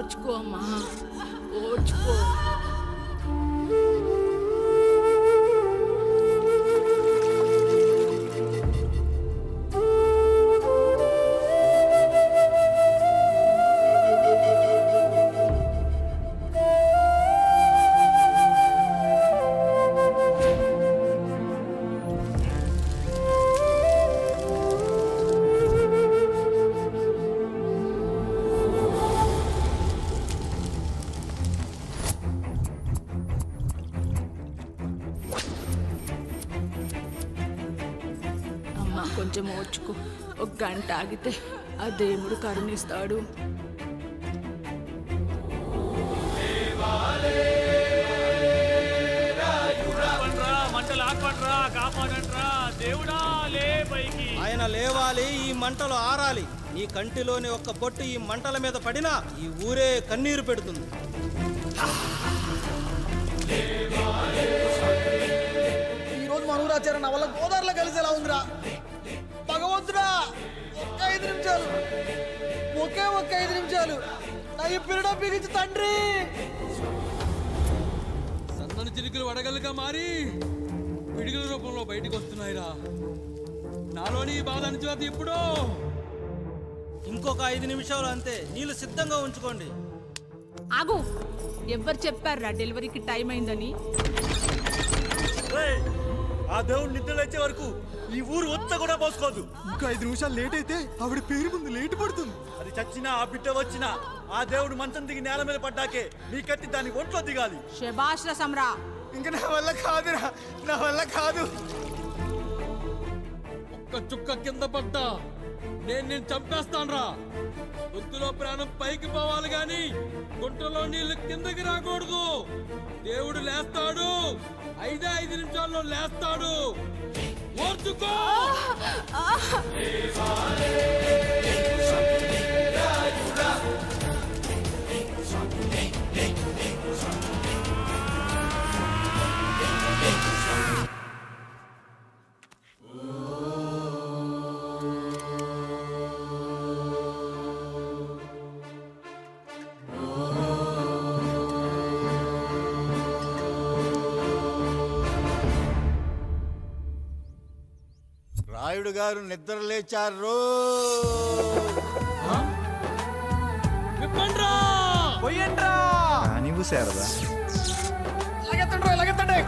ఓర్చుకో అమ్మా, ఓర్చుకో. కొంచెం ఓర్చుకో, ఒక గంట ఆగితే ఆ దేవుడు కరుణిస్తాడు. ఆయన లేవాలి, ఈ మంటలు ఆరాలి. నీ కంటిలోని ఒక్క బొట్టు ఈ మంటల మీద పడినా ఈ ఊరే కన్నీరు పెడుతుంది. ఈరోజు మన ఊరాచారం నా వల్ల గోదావరిలో కలిసేలా ఉందిరా. భగవంతుడా, ఒక్క 5 నిమిషాలు, ఒక్క 5 నిమిషాలు నా ఈ పిల్లడ బిగించి తండ్రి. సందన చిలుకలు వడగలుగా మారి పిడుగుల రూపంలో బయటకు వస్తున్నాయిరా. నాలోని బాధ అనిచేది ఇప్పుడు. ఇంకొక 5 నిమిషాలు అంతే, నీళ్ళు సిద్ధంగా ఉంచుకోండి. ఆగు, ఎవరు చెప్పారా డెలివరీకి టైం అయిందని? ఆ దేవుడు నిద్ర లేచే వరకు ఈ ఊరు ఒత్త కూడా పోసుకోదు. ఇంకా 5 నిమిషాలు లేట్ అయితే ఆవిడ పేరు ముందు లేట్ పడుతుంది. అది చచ్చినా ఆ బిడ్డ వచ్చినా ఆ దేవుడు మంచం దిగి నేల మీద పడ్డాకే నీ కత్తి దాని ఒంట్లో దిగాలి. శభాష్ రా సమ్రా. ఇంకా నా వల్ల కాదురా, నా వల్ల కాదు. ఒక్క చుక్క కింద పడ్డా నేను చంపేస్తానురా. గొంతులో ప్రాణం పైకి పోవాలి గాని గుంటలో నీళ్లు కిందకి రాకూడదు. దేవుడు లేస్తాడు, 5 నిమిషాల్లో లేస్తాడు. ఓర్చుకో. రాయుడు గారు నిద్ర లేచారు. నీవు శారదా లాగెత్తండి.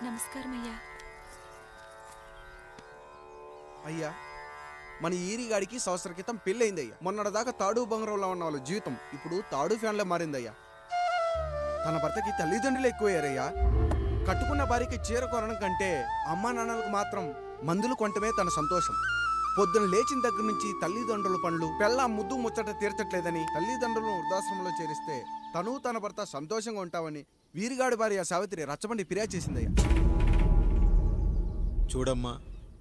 నమస్కారం అయ్యా. అయ్యా, మన ఈరిగాడికి సంవత్సరం క్రితం పెళ్ళయిందయ్యా. మొన్నటిదాకా తాడు బంగారంలో ఉన్న వాళ్ళ జీవితం ఇప్పుడు తాడు ఫ్యాన్లో మారిందయ్యా. తన భర్తకి తల్లిదండ్రులు ఎక్కువయ్యారయ్యా. కట్టుకున్న భార్యకి చీర కొనడం కంటే అమ్మా నాన్నలకు మాత్రం మందులు కొంటమే తన సంతోషం. పొద్దున లేచిన దగ్గర నుంచి తల్లిదండ్రుల పనులు, పెళ్ళ ముద్దు ముచ్చట తీర్చట్లేదని తల్లిదండ్రులను వృద్ధాశ్రమంలో చేరిస్తే తను తన భర్త సంతోషంగా ఉంటామని వీరిగాడి భార్య సావిత్రి రచ్చబండి ఫిర్యాదు చేసిందయ్యా. చూడమ్మా,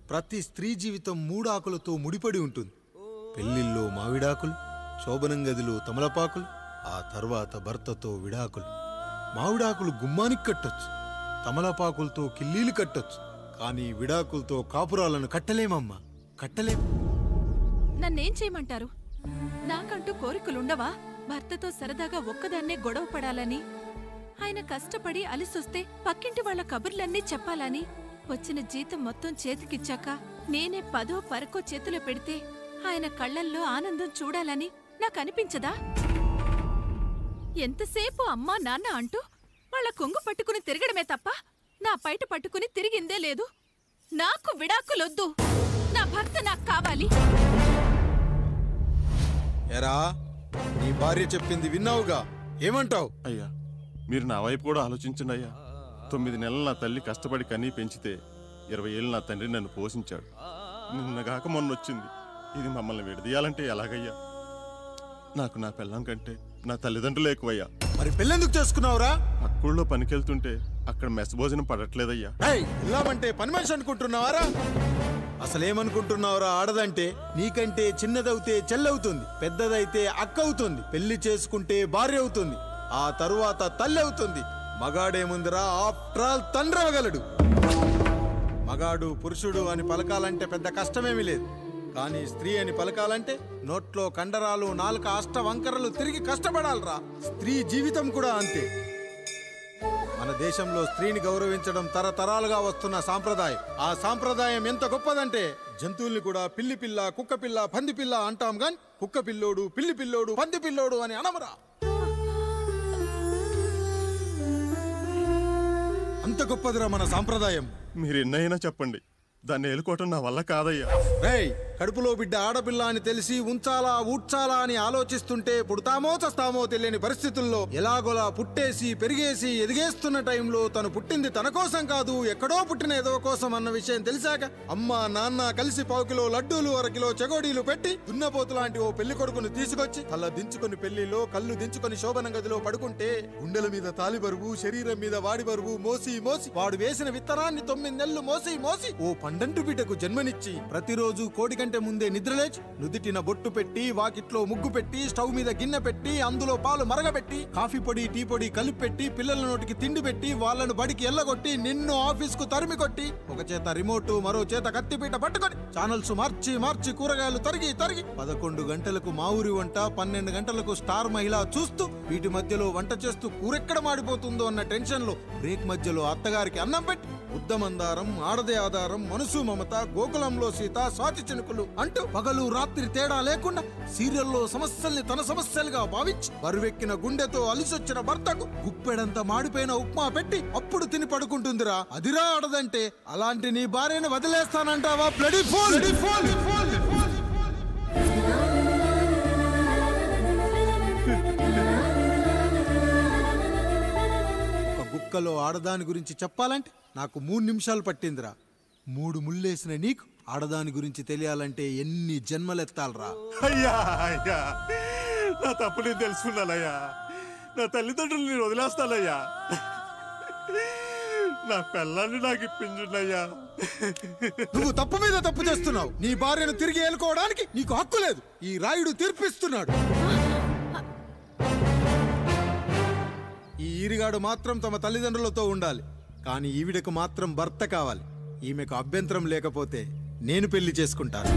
ప్రతి స్త్రీ జీవితం 3 ఆకులతో ముడిపడి ఉంటుంది. పెళ్లిల్లో మావిడాకులు, శోభనం గదిలో తమలపాకులు, ఆ తర్వాత భర్తతో విడాకులు. మావిడాకులు గుమ్మానికి కట్టొచ్చు, తమలపాకులతో కిల్లీలు కట్టొచ్చు, కానీ విడాకులతో కాపురాలను కట్టలేమమ్మా, కట్టలేం. నన్నేం చేయమంటారు? నాకంటూ కోరికలుండవా? భర్తతో సరదాగా ఒక్కదాన్నే గొడవ పడాలని, ఆయన కష్టపడి అలిసొస్తే పక్కింటి వాళ్ల కబుర్లన్నీ చెప్పాలని, వచ్చిన జీతం మొత్తం చేతికిచ్చాక నేనే 10ో 12కో చేతిలో పెడితే ఆయన కళ్ళల్లో ఆనందం చూడాలని నాకనిపించదా? ఎంతసేపు అమ్మా నాన్న అంటూ వాళ్ళ కొంగు పట్టుకుని తిరగడమే తప్ప నా పైట పట్టుకుని తిరిగిందే లేదు. నాకు విడాకులొద్దు, నా భర్త నాకు కావాలి. ఎరా, నీ భార్య చెప్పింది విన్నావుగా, ఏమంటావు? అయ్యా, మీరు నా వైపు కూడా ఆలోచించండి అయ్యా. 9 నెలలు నా తల్లి కష్టపడి కనీ పెంచితే 20 ఏళ్ళు నా తండ్రి నన్ను పోషించాడు. నిన్నగాక మొన్న వచ్చింది. ఇది మమ్మల్ని విడదీయాలంటే ఎలాగయ్యా? నాకు నా పిల్లం కంటే నా తల్లిదండ్రులు ఎక్కువయ్యా. మరి పెళ్ళెందుకు చేసుకున్నావురా? అక్కుల్లో పనికెళ్తుంటే అక్కడ మెస్ భోజనం పడట్లేదయ్యా. ఇల్లామంటే పని మనిషి అనుకుంటున్నావారా? అసలేమనుకుంటున్నావురా? ఆడదంటే నీకంటే చిన్నదవుతే చెల్లవుతుంది, పెద్దదైతే అక్క అవుతుంది, పెళ్లి చేసుకుంటే భార్య అవుతుంది, ఆ తరువాత తల్లి అవుతుంది. మగాడేముందిరా, ఆఫ్టర్ ఆల్ తండ్రి అవగలడు. మగాడు పురుషుడు అని పలకాలంటే పెద్ద కష్టమేమీ లేదు. కానీ స్త్రీ అని పలకాలంటే నోట్లో కండరాలు, నాలుక అష్టవంకరలు తిరిగి కష్టపడాలరా. స్త్రీ జీవితం కూడా అంతే. మన దేశంలో స్త్రీని గౌరవించడం తరతరాలుగా వస్తున్న సాంప్రదాయం. ఆ సాంప్రదాయం ఎంత గొప్పదంటే జంతువుల్ని కూడా పిల్లి పిల్ల, కుక్క పిల్ల, పంది పిల్ల అంటాం గాని కుక్క పిల్లోడు, పిల్లి పిల్లోడు, పంది పిల్లోడు అని అనమరా. అంత గొప్పదిరా మన సాంప్రదాయం. మీరు ఎన్నైనా చెప్పండి, దాన్ని ఏలుకోవటం నా వల్ల కాదయ్యా. రేయ్, కడుపులో బిడ్డ ఆడపిల్ల అని తెలిసి ఉంచాలా ఊడ్చాలా అని ఆలోచిస్తుంటే పుడతామో చస్తామో తెలియని పరిస్థితుల్లో ఎలాగోలా పుట్టేసి పెరిగేసి ఎదిగేస్తున్న టైంలో తను పుట్టింది తన కోసం కాదు, ఎక్కడో పుట్టిన ఏదో కోసం అన్న విషయం తెలిసాక అమ్మ నాన్న కలిసి 1 కిలో లడ్డూలు, 1 కిలో చెగోడీలు పెట్టి దున్నపోతు లాంటి ఓ పెళ్లి కొడుకును తీసుకొచ్చి తల దించుకొని పెళ్లిలో కళ్ళు దించుకొని శోభన గదిలో పడుకుంటే గుండెల మీద తాలి బరువు, శరీరం మీద వాడి బరువు మోసి మోసి వాడు వేసిన విత్తనాన్ని 9 నెలలు మోసి మోసి ఓ పండంటు బిడ్డకు జన్మనిచ్చి ప్రతిరోజు కోడి కంటే ముందే నిద్రలేచి నుదిటిన బొట్టు పెట్టి, వాకిట్లో ముగ్గు పెట్టి, స్టవ్ మీద గిన్నె పెట్టి, అందులో పాలు మరగబెట్టి, కాఫీ పొడి టీ పొడి కలిపి పెట్టి, పిల్లల నోటికి తిండి పెట్టి, వాళ్ళను బడికి ఎల్లగొట్టి, నిన్ను ఆఫీస్కు తరిమి కొట్టి, ఒక చేత రిమోటు మరో చేత కత్తిపీట పట్టుకొని ఛానల్స్ మార్చి మార్చి కూరగాయలు తరిగి తరిగి 11 గంటలకు మా ఊరి వంట, 12 గంటలకు స్టార్ మహిళ చూస్తూ, వీటి మధ్యలో వంట చేస్తూ కూరెక్కడ మాడిపోతుందో అన్న టెన్షన్ లో బ్రేక్ మధ్యలో అత్తగారికి అన్నం పెట్టి ఉద్దమందారం, ఆడదే ఆధారం, మనసు మమత, గోకులంలో సీత, స్వాతి చినుకులు అంటూ పగలు రాత్రి తేడా లేకుండా సీరియల్లో సమస్యల్ని తన సమస్యలుగా భావించి బరువెక్కిన గుండెతో అలిసొచ్చిన భర్తకు గుప్పెడంత మాడిపోయిన ఉప్మా పెట్టి అప్పుడు తిని పడుకుంటుందిరా. అదిరా ఆడదంటే. అలాంటి నీ భార్యను వదిలేస్తానంటావా? Bloody fool! గుక్కలో ఆడదాని గురించి చెప్పాలంటే నాకు 3 నిమిషాలు పట్టిందిరా. 3 ముళ్ళేసిన నీకు ఆడదాని గురించి తెలియాలంటే ఎన్ని జన్మలెత్తాలరా? అయ్యా అయ్యా, నా తప్పు నేను తెలుసుకున్నానయ్యా. నా తల్లిదండ్రులు నేను వదిలేస్తానయ్యా. నా పిల్లల్ని నాకు ఇప్పించున్నాయ్యా. నువ్వు తప్పు మీద తప్పు చేస్తున్నావు. నీ భార్యను తిరిగి ఏలుకోవడానికి నీకు హక్కు లేదు. ఈ రాయుడు తీర్పిస్తున్నాడు. ఈ ఈరిగాడు మాత్రం తమ తల్లిదండ్రులతో ఉండాలి, కానీ ఈవిడకు మాత్రం భర్త కావాలి. ఈమెకు అభ్యంతరం లేకపోతే నేను పెళ్లి చేసుకుంటాను.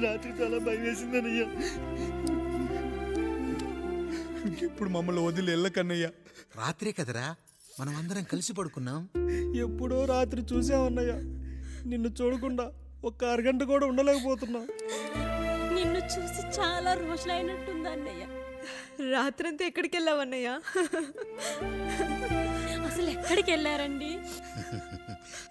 రాత్రి చాలా భయం వేసిందనయ్యా. ఇప్పుడు మమ్మల్ని వదిలి వెళ్ళకన్నయ్యా. రాత్రే కదరా మనం అందరం కలిసి పడుకున్నాం. ఎప్పుడో రాత్రి చూసామన్నయ్యా. నిన్ను చూడకుండా 1 అరగంట కూడా ఉండలేకపోతున్నా. నిన్ను చూసి చాలా రోజులైనట్టుంది అన్నయ్య. రాత్రంతా ఎక్కడికి వెళ్ళావన్నయ్యా? అసలు ఎక్కడికి వెళ్ళారండి?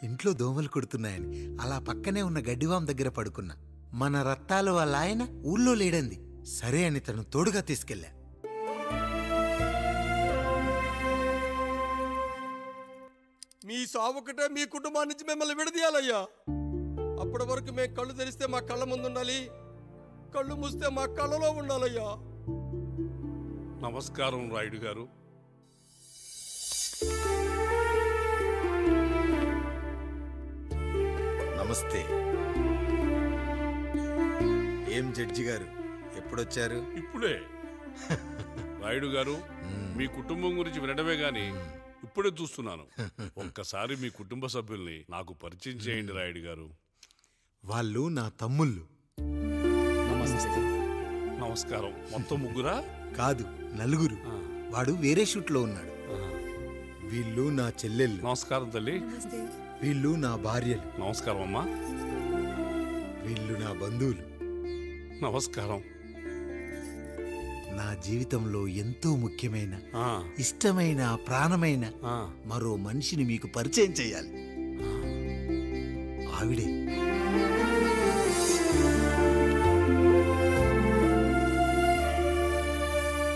ఇంట్లో దోమలు కుడుతున్నాయని అలా పక్కనే ఉన్న గడ్డివాం దగ్గర పడుకున్నా. మన రత్తాలు వాళ్ళ ఆయన ఊళ్ళో లేడంది. సరే అని తను తోడుగా తీసుకెళ్ళా. సావొకటే మీ కుటుంబాన్ని నుంచి మిమ్మల్ని విడదీయాలయ్యా. అప్పటి వరకు మేము కళ్ళు తెరిస్తే మా కళ్ళ ముందు ఉండాలి, కళ్ళు మూస్తే మా కళ్ళలో ఉండాలయ్యా. నమస్కారం రాయుడు గారు. నమస్తే. ఏం జడ్జి గారు ఎప్పుడొచ్చారు? ఇప్పుడే. రాయుడు గారు, మీ కుటుంబం గురించి వినడమే గాని ఇప్పుడే చూస్తున్నాను. ఒక్కసారి మీ కుటుంబ సభ్యుల్ని నాకు పరిచయం చేయండి రాయుడు గారు. వాళ్ళు నా తమ్ముళ్ళు. నమస్కారం. మొత్తం ముగ్గురా? కాదు, నలుగురు. వాడు వేరే షూట్లో ఉన్నాడు. వీళ్ళు నా చెల్లెళ్ళు. నమస్కారం తల్లి. వీళ్ళు నా భార్యలు. నమస్కారం అమ్మా. వీళ్ళు నా బంధువులు. నమస్కారం. నా జీవితంలో ఎంతో ముఖ్యమైన, ఇష్టమైన, ప్రాణమైన మరో మనిషిని మీకు పరిచయం చేయాలి. ఆవిడే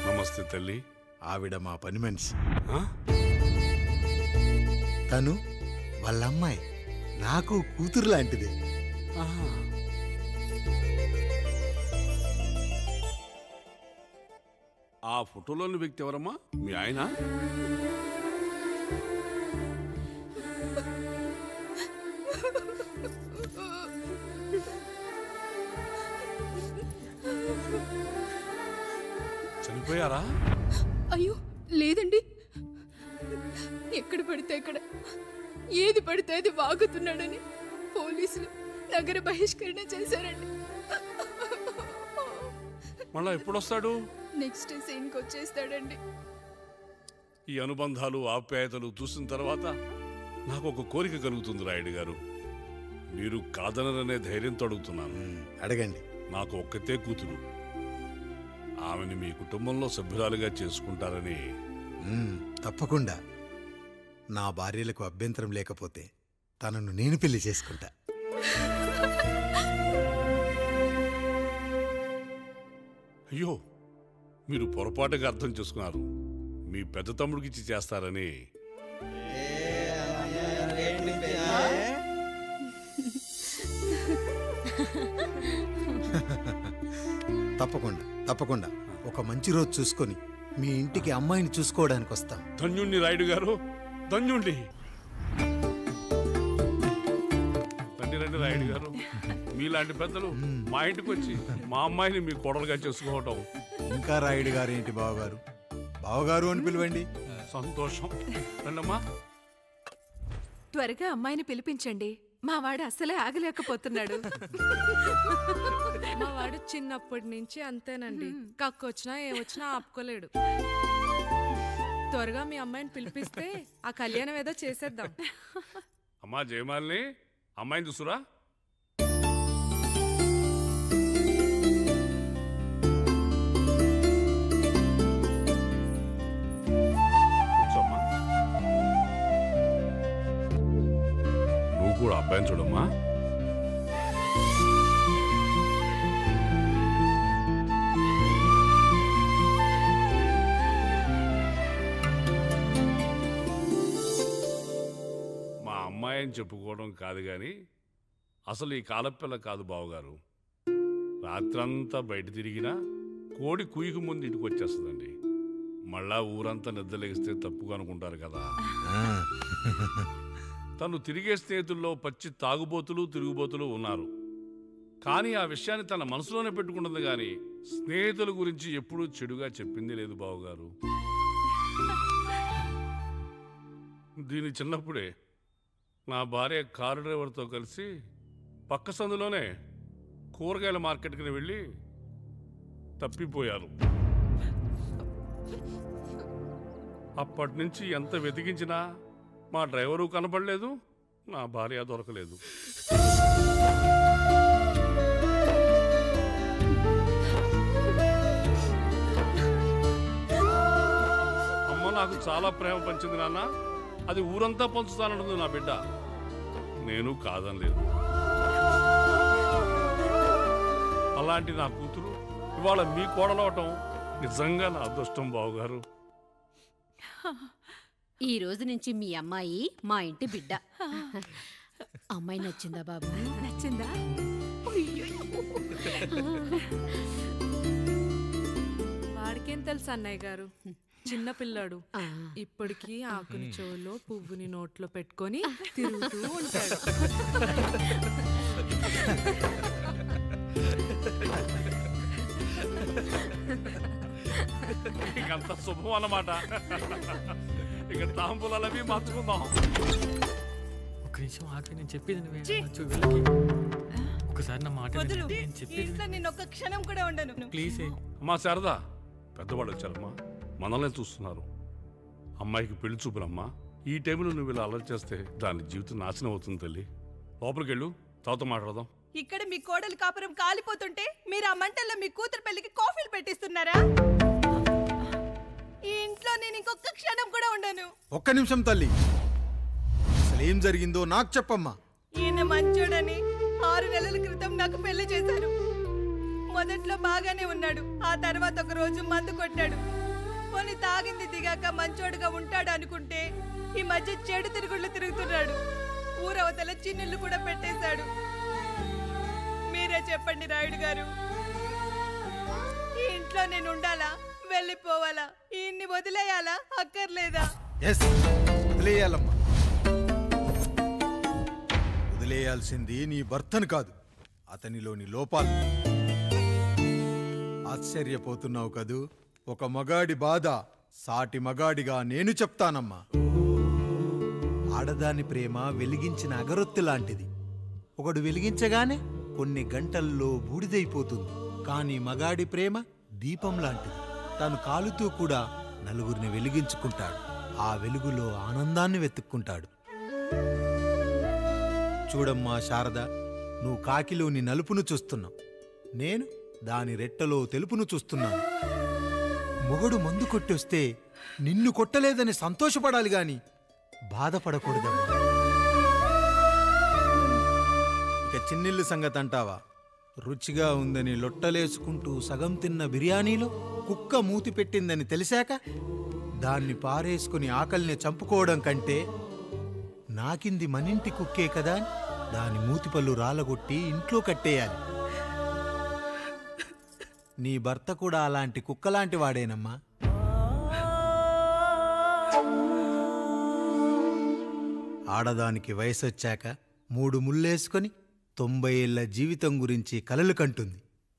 నమస్తే తల్లి. ఆవిడ మా పని మనిషి. తను వాళ్ళ అమ్మాయి, నాకు కూతురు లాంటిదే. ఆ ఫోటోలోని వ్యక్తి ఎవరమ్మా? మీ ఆయన? చనిపోయారా? అయ్యో లేదండి. ఎక్కడ పడితే అక్కడ, ఏది పడితే అది వాగుతున్నాడని పోలీసులు నగర బహిష్కరణ చేశారండి. మళ్ళా ఎప్పుడొస్తాడు? నెక్స్ట్ సీన్కి వచ్చేస్తాడండి. ఈ అనుబంధాలు, ఆప్యాయతలు చూసిన తర్వాత నాకు ఒక కోరిక కలుగుతుంది రాయుడు గారు. మీరు కాదనరనే ధైర్యంతో అడుగుతున్నాను. అడగండి. నాకు ఒక్కతే కూతురు. ఆమెను మీ కుటుంబంలో సభ్యురాలుగా చేసుకుంటారని. తప్పకుండా. నా భార్యలకు అభ్యంతరం లేకపోతే తనను నేను పెళ్లి చేసుకుంటా. అయ్యో, మీరు పొరపాటుగా అర్థం చేసుకున్నారు. మీ పెద్ద తమ్ముడికి ఇచ్చి చేస్తారని. తప్పకుండా తప్పకుండా ఒక మంచి రోజు చూసుకొని మీ ఇంటికి అమ్మాయిని చూసుకోవడానికి వస్తాం. ధన్యుణ్ణి రాయుడు గారు, ధన్యుణ్ణి. రండి రండి రాయుడు గారు. మీలాంటి పెద్దలు మా ఇంటికి వచ్చి మా అమ్మాయిని మీ కోడలుగా చేసుకోవటం. ఇంకా రాయుడు గారు ఏంటి బావగారు? బావగారు అని పిలవండి. సంతోషం. రండమ్మా. త్వరగా అమ్మాయిని పిలిపించండి. మా వాడు అసలే ఆగలేకపోతున్నాడు. మా వాడు చిన్నప్పటి నుంచి అంతేనండి. కక్కొచ్చినా ఏమొచ్చినా ఆపుకోలేడు. త్వరగా మీ అమ్మాయిని పిలిపిస్తే ఆ కళ్యాణం ఏదో చేసేద్దాం. అమ్మా జయమాలిని, అమ్మాయిని చూసురా. కూర్చోమ్మా. నువ్వు కూడా అబ్బాయిని చూడమ్మా. మా అమ్మాయి అని చెప్పుకోవడం కాదు కానీ అసలు ఈ కాలపిల్ల కాదు బావగారు. రాత్రంతా బయట తిరిగినా కోడి కుయ్యకు ముందు ఇంటికి వచ్చేస్తుందండి. మళ్ళా ఊరంతా నిద్రలేగిస్తే తప్పుగా అనుకుంటారు కదా. తను తిరిగే స్నేహితుల్లో పచ్చి తాగుబోతులు, తిరుగుబోతులు ఉన్నారు. కానీ ఆ విషయాన్ని తన మనసులోనే పెట్టుకుంటుంది కానీ స్నేహితుల గురించి ఎప్పుడూ చెడుగా చెప్పింది లేదు బావగారు. దీని చిన్నప్పుడే నా భార్య కారు డ్రైవర్తో కలిసి పక్క సందులోనే కూరగాయల మార్కెట్కి వెళ్ళి తప్పిపోయారు. అప్పటి నుంచి ఎంత వెతికించినా మా డ్రైవరు కనపడలేదు, నా భార్య దొరకలేదు. అమ్మ నాకు చాలా ప్రేమ పంచింది నాన్న. అది ఊరంతా పంచుతానంటుంది నా బిడ్డ. నేను కాదనలేదు. అలాంటి నా కూతురు ఇవాళ మీ కోడలవటం నిజంగా నా అదృష్టం బావగారు. ఈ రోజు నుంచి మీ అమ్మాయి మా ఇంటి బిడ్డ. అమ్మాయి నచ్చిందా బాబు? నచ్చిందా? వాడికేం తెలుసు అన్నయ్య గారు, చిన్న పిల్లాడు. ఇప్పటికీ ఆకుని చెవులో పువ్వుని నోట్లో పెట్టుకొని తిరుగుతూ ఉంటాడు. ఇకంత శుభం అన్నమాట. ఇక తాంబూలాలవి మార్చుకుందాం. ఒక నిమిషం ఆగి, నేను చెప్పేది ఒకసారి నా మాట నేను ఒక్క క్షణం కూడా ఉండను. ప్లీజ్. అమ్మా శారదా, పెద్దవాళ్ళు వచ్చారమ్మా, మనల్ని చూస్తున్నారు. అమ్మాయికి పెళ్లి చూపులమ్మా. ఈ టైంలో నువ్వు ఇలా అలర్ట్ చేస్తే దాని జీవితం నాశనం అవుతుంది తల్లి. లోపలికి వెళ్ళు, తాతో మాట్లాడదాం. ఇక్కడ మీ కోడలు కాపురం కాలిపోతుంటే మీరు ఆ మంటల్లో మీ కూతురు పెళ్లికి కాఫీలు పెట్టిస్తున్నారా? ఈ ఇంట్లో నేను ఇంకొక క్షణం కూడా ఉండను. ఒక్క నిమిషం తల్లి, అసలేం జరిగిందో నాకు చెప్పమ్మా. ఈయన మంచోడని 6 నెలల క్రితం నాకు పెళ్లి చేశారు. మొదట్లో బాగానే ఉన్నాడు, ఆ తర్వాత ఒక రోజు మందు కొట్టాడు. పోనీ తాగింది దిగాక మంచోడుగా ఉంటాడు అనుకుంటే ఈ మధ్య చెడు తిరుగుళ్ళు తిరుగుతున్నాడు. ఊరవతల చిన్నుళ్ళు కూడా పెట్టేశాడు. మీరే చెప్పండి రాయుడు గారు, ఈ ఇంట్లో నేను ఉండాలా, వెళ్ళిపోవాలా, ఈయన్ని వదిలేయాలా, అక్కర్లేదా? వదిలేయాలమ్మా. వదిలేయాల్సింది నీ భర్తను కాదు, అతనిలోని లోపాలు. ఆశ్చర్యపోతున్నావు కదూ? ఒక మగాడి బాధ సాటి మగాడిగా నేను చెప్తానమ్మా. ఆడదాని ప్రేమ వెలిగించిన అగరొత్తి లాంటిది. ఒకడు వెలిగించగానే కొన్ని గంటల్లో బూడిదైపోతుంది. కానీ మగాడి ప్రేమ దీపం లాంటిది. తాను కాలుతూ కూడా నలుగురిని వెలిగించుకుంటాడు. ఆ వెలుగులో ఆనందాన్ని వెతుక్కుంటాడు. చూడమ్మా శారద, నువ్వు కాకిలోని నలుపును చూస్తున్నావు, నేను దాని రెట్టలో తెలుపును చూస్తున్నాను. మొగడు మందు కొట్టొస్తే నిన్ను కొట్టలేదని సంతోషపడాలి గాని బాధపడకూడదమ్మా. ఇక చిన్నిల్లు సంగతి అంటావా? రుచిగా ఉందని లొట్టలేసుకుంటూ సగం తిన్న బిర్యానీలో కుక్క మూతి పెట్టిందని తెలిసాక దాన్ని పారేసుకుని ఆకలిని చంపుకోవడం కంటే నాకింది మనింటి కుక్కే కదా దాని మూతిపళ్ళు రాలగొట్టి ఇంట్లో కట్టేయాలి. నీ భర్త కూడా అలాంటి కుక్కలాంటి వాడేనమ్మా. ఆడదానికి వయసొచ్చాక 3 ముళ్ళేసుకొని 90 ఏళ్ల జీవితం గురించి కలలు కంటుంది.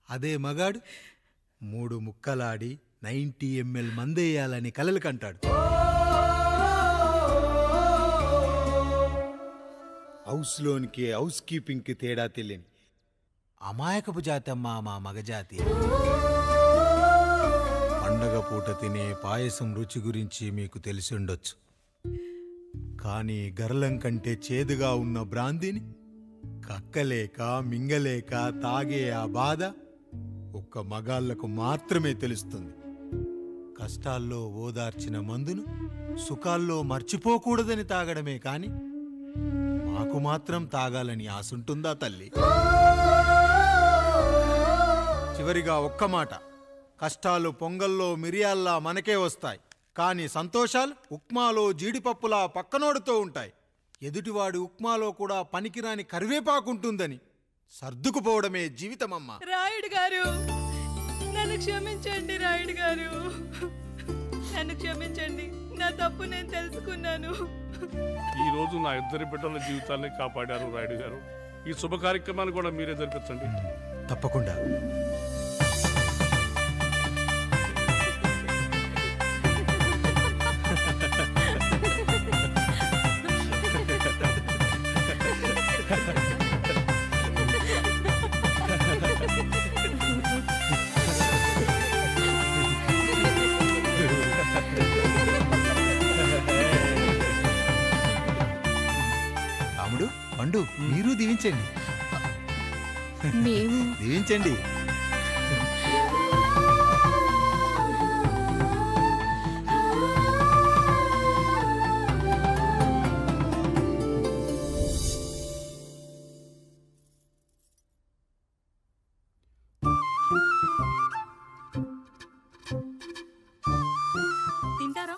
అదే మగాడు 3 ముక్కలాడి 90 ml మందేయాలని కలలు కంటాడు. హౌస్లోనికి హౌస్ కీపింగ్కి తేడా తెలియని అమాయకపు జాతమ్మా మా మగజాతి. పండగ పూట తినే పాయసం రుచి గురించి మీకు తెలిసి ఉండొచ్చు. కానీ గర్లం కంటే చేదుగా ఉన్న బ్రాందీని కక్కలేక మింగలేక తాగే ఆ బాధ ఒక్క మగాళ్లకు మాత్రమే తెలుస్తుంది. కష్టాల్లో ఓదార్చిన మందును సుఖాల్లో మర్చిపోకూడదని తాగడమే కాని మాకు మాత్రం తాగాలని ఆశుంటుందా తల్లి? చివరిగా ఒక్క మాట, కష్టాలు పొంగల్లో మిరియాల్లా మనకే వస్తాయి, కానీ సంతోషాలు ఉప్మాలో జీడిపప్పులా పక్కనోడుతో ఉంటాయి. ఎదుటివాడి ఉప్మాలో కూడా పనికిరాని కరివేపాకుంటుందని సర్దుకుపోవడమే జీవితమమ్మా. రాయుడు గారు, నన్ను క్షమించండి. రాయుడు గారు, నన్ను క్షమించండి. నా తప్పు నేను తెలుసుకున్నాను. ఈ రోజు నా 2 బిడ్డల జీవితాన్ని కాపాడారు రాయుడు గారు. ఈ శుభ కార్యక్రమాన్ని కూడా మీరే జరిపించండి. తప్పకుండా. రాముడు, పండు, మీరు దీవించండి. మేము దీవించండి. తింటారా?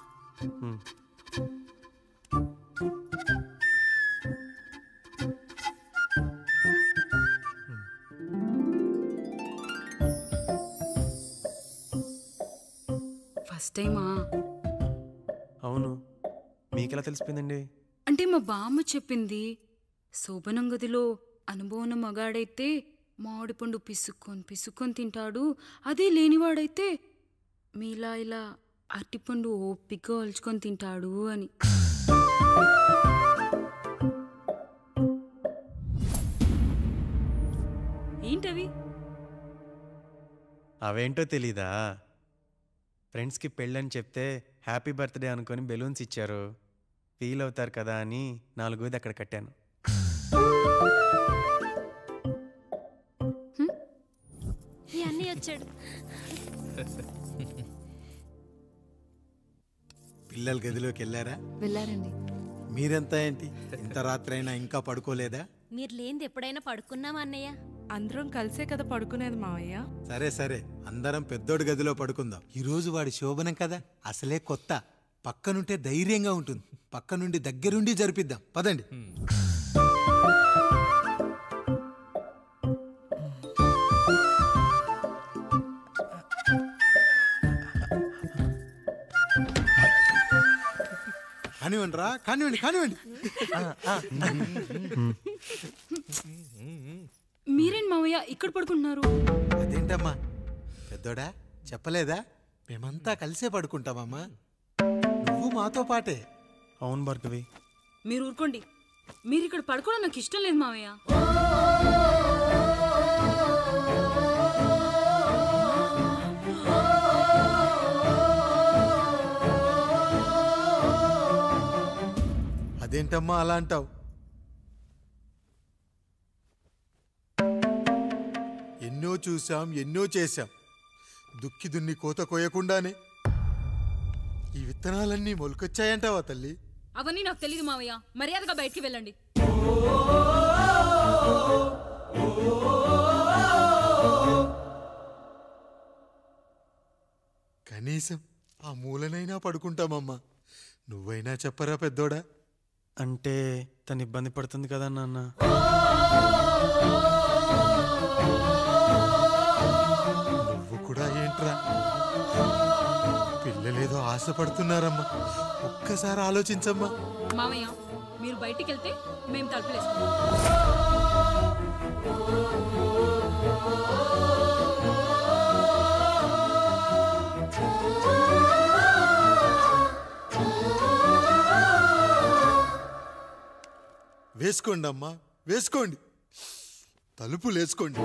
ఫస్ట్ టైమా? అవును, మీకెలా తెలిసిపోయిందండి? అంటే మా బామ్మ చెప్పింది. శోభనం గదిలో అనుభవం ఉన్న మగాడైతే మామిడిపండు పిసుక్కొని తింటాడు, అదే లేనివాడైతే మీలా ఇలా అరటిపండు ఓపిగ్గా ఒలుచుకొని తింటాడు అని. ఏంటవి? అవేంటో తెలీదా? ఫ్రెండ్స్కి పెళ్ళని చెప్తే హ్యాపీ బర్త్డే అనుకొని బెలూన్స్ ఇచ్చారు, ఫీల్ అవుతారు కదా అని 4 అక్కడ కట్టాను. ఈ అన్నీ వచ్చాడు. పిల్లల గదిలోకి వెళ్ళారా? వెళ్ళారండి. మీరెంత ఏంటి ఇంత రాత్రి అయినా ఇంకా పడుకోలేదా? మీరు లేనిది ఎప్పుడైనా పడుకున్నామా అన్నయ్య? అందరం కలిసే కదా పడుకునేది మావయ్య. సరే సరే, అందరం పెద్దోడి గదిలో పడుకుందాం. ఈ రోజు వాడి శోభనం కదా, అసలే కొత్త. పక్కనుంటే ధైర్యంగా ఉంటుంది, పక్క నుండి దగ్గరుండి జరిపిద్దాం. పదండి. కానివ్వండి రా, కానివ్వండి కానివ్వండి. మీరేం మావయ్య ఇక్కడ పడుకుంటున్నారు? అదేంటమ్మా పెద్దోడా, చెప్పలేదా? మేమంతా కలిసే పడుకుంటామమ్మా, నువ్వు మాతో పాటే. అవును భార్గవి. మీరు ఊరుకోండి, మీరు ఇక్కడ పడుకోవడం నాకు ఇష్టం లేదు మావయ్య. అదేంటమ్మా అలా అంటావు? ఎన్నో చూశాం, ఎన్నో చేశాం. దుక్కి దున్ని కోత కోయకుండానే ఈ విత్తనాలన్నీ మొలకొచ్చాయంటావా తల్లి? అవన్నీ నాకు తెలీదు మావయ్య, మర్యాదగా బయటికి వెళ్ళండి. కనీసం ఆ మూలనైనా పడుకుంటామమ్మా. నువ్వైనా చెప్పరా పెద్దోడా? అంటే తను ఇబ్బంది పడుతుంది కదా నాన్న. నువ్వు కూడా ఏంట్రా, పిల్లలేదో ఆశపడుతున్నారమ్మా. ఒక్కసారి ఆలోచించమ్మా. మావయ్య మీరు బయటికి వెళ్తే మేము తలుపులేస్తాం. వేసుకోండి అమ్మా, వేసుకోండి, తలుపులు వేసుకోండి.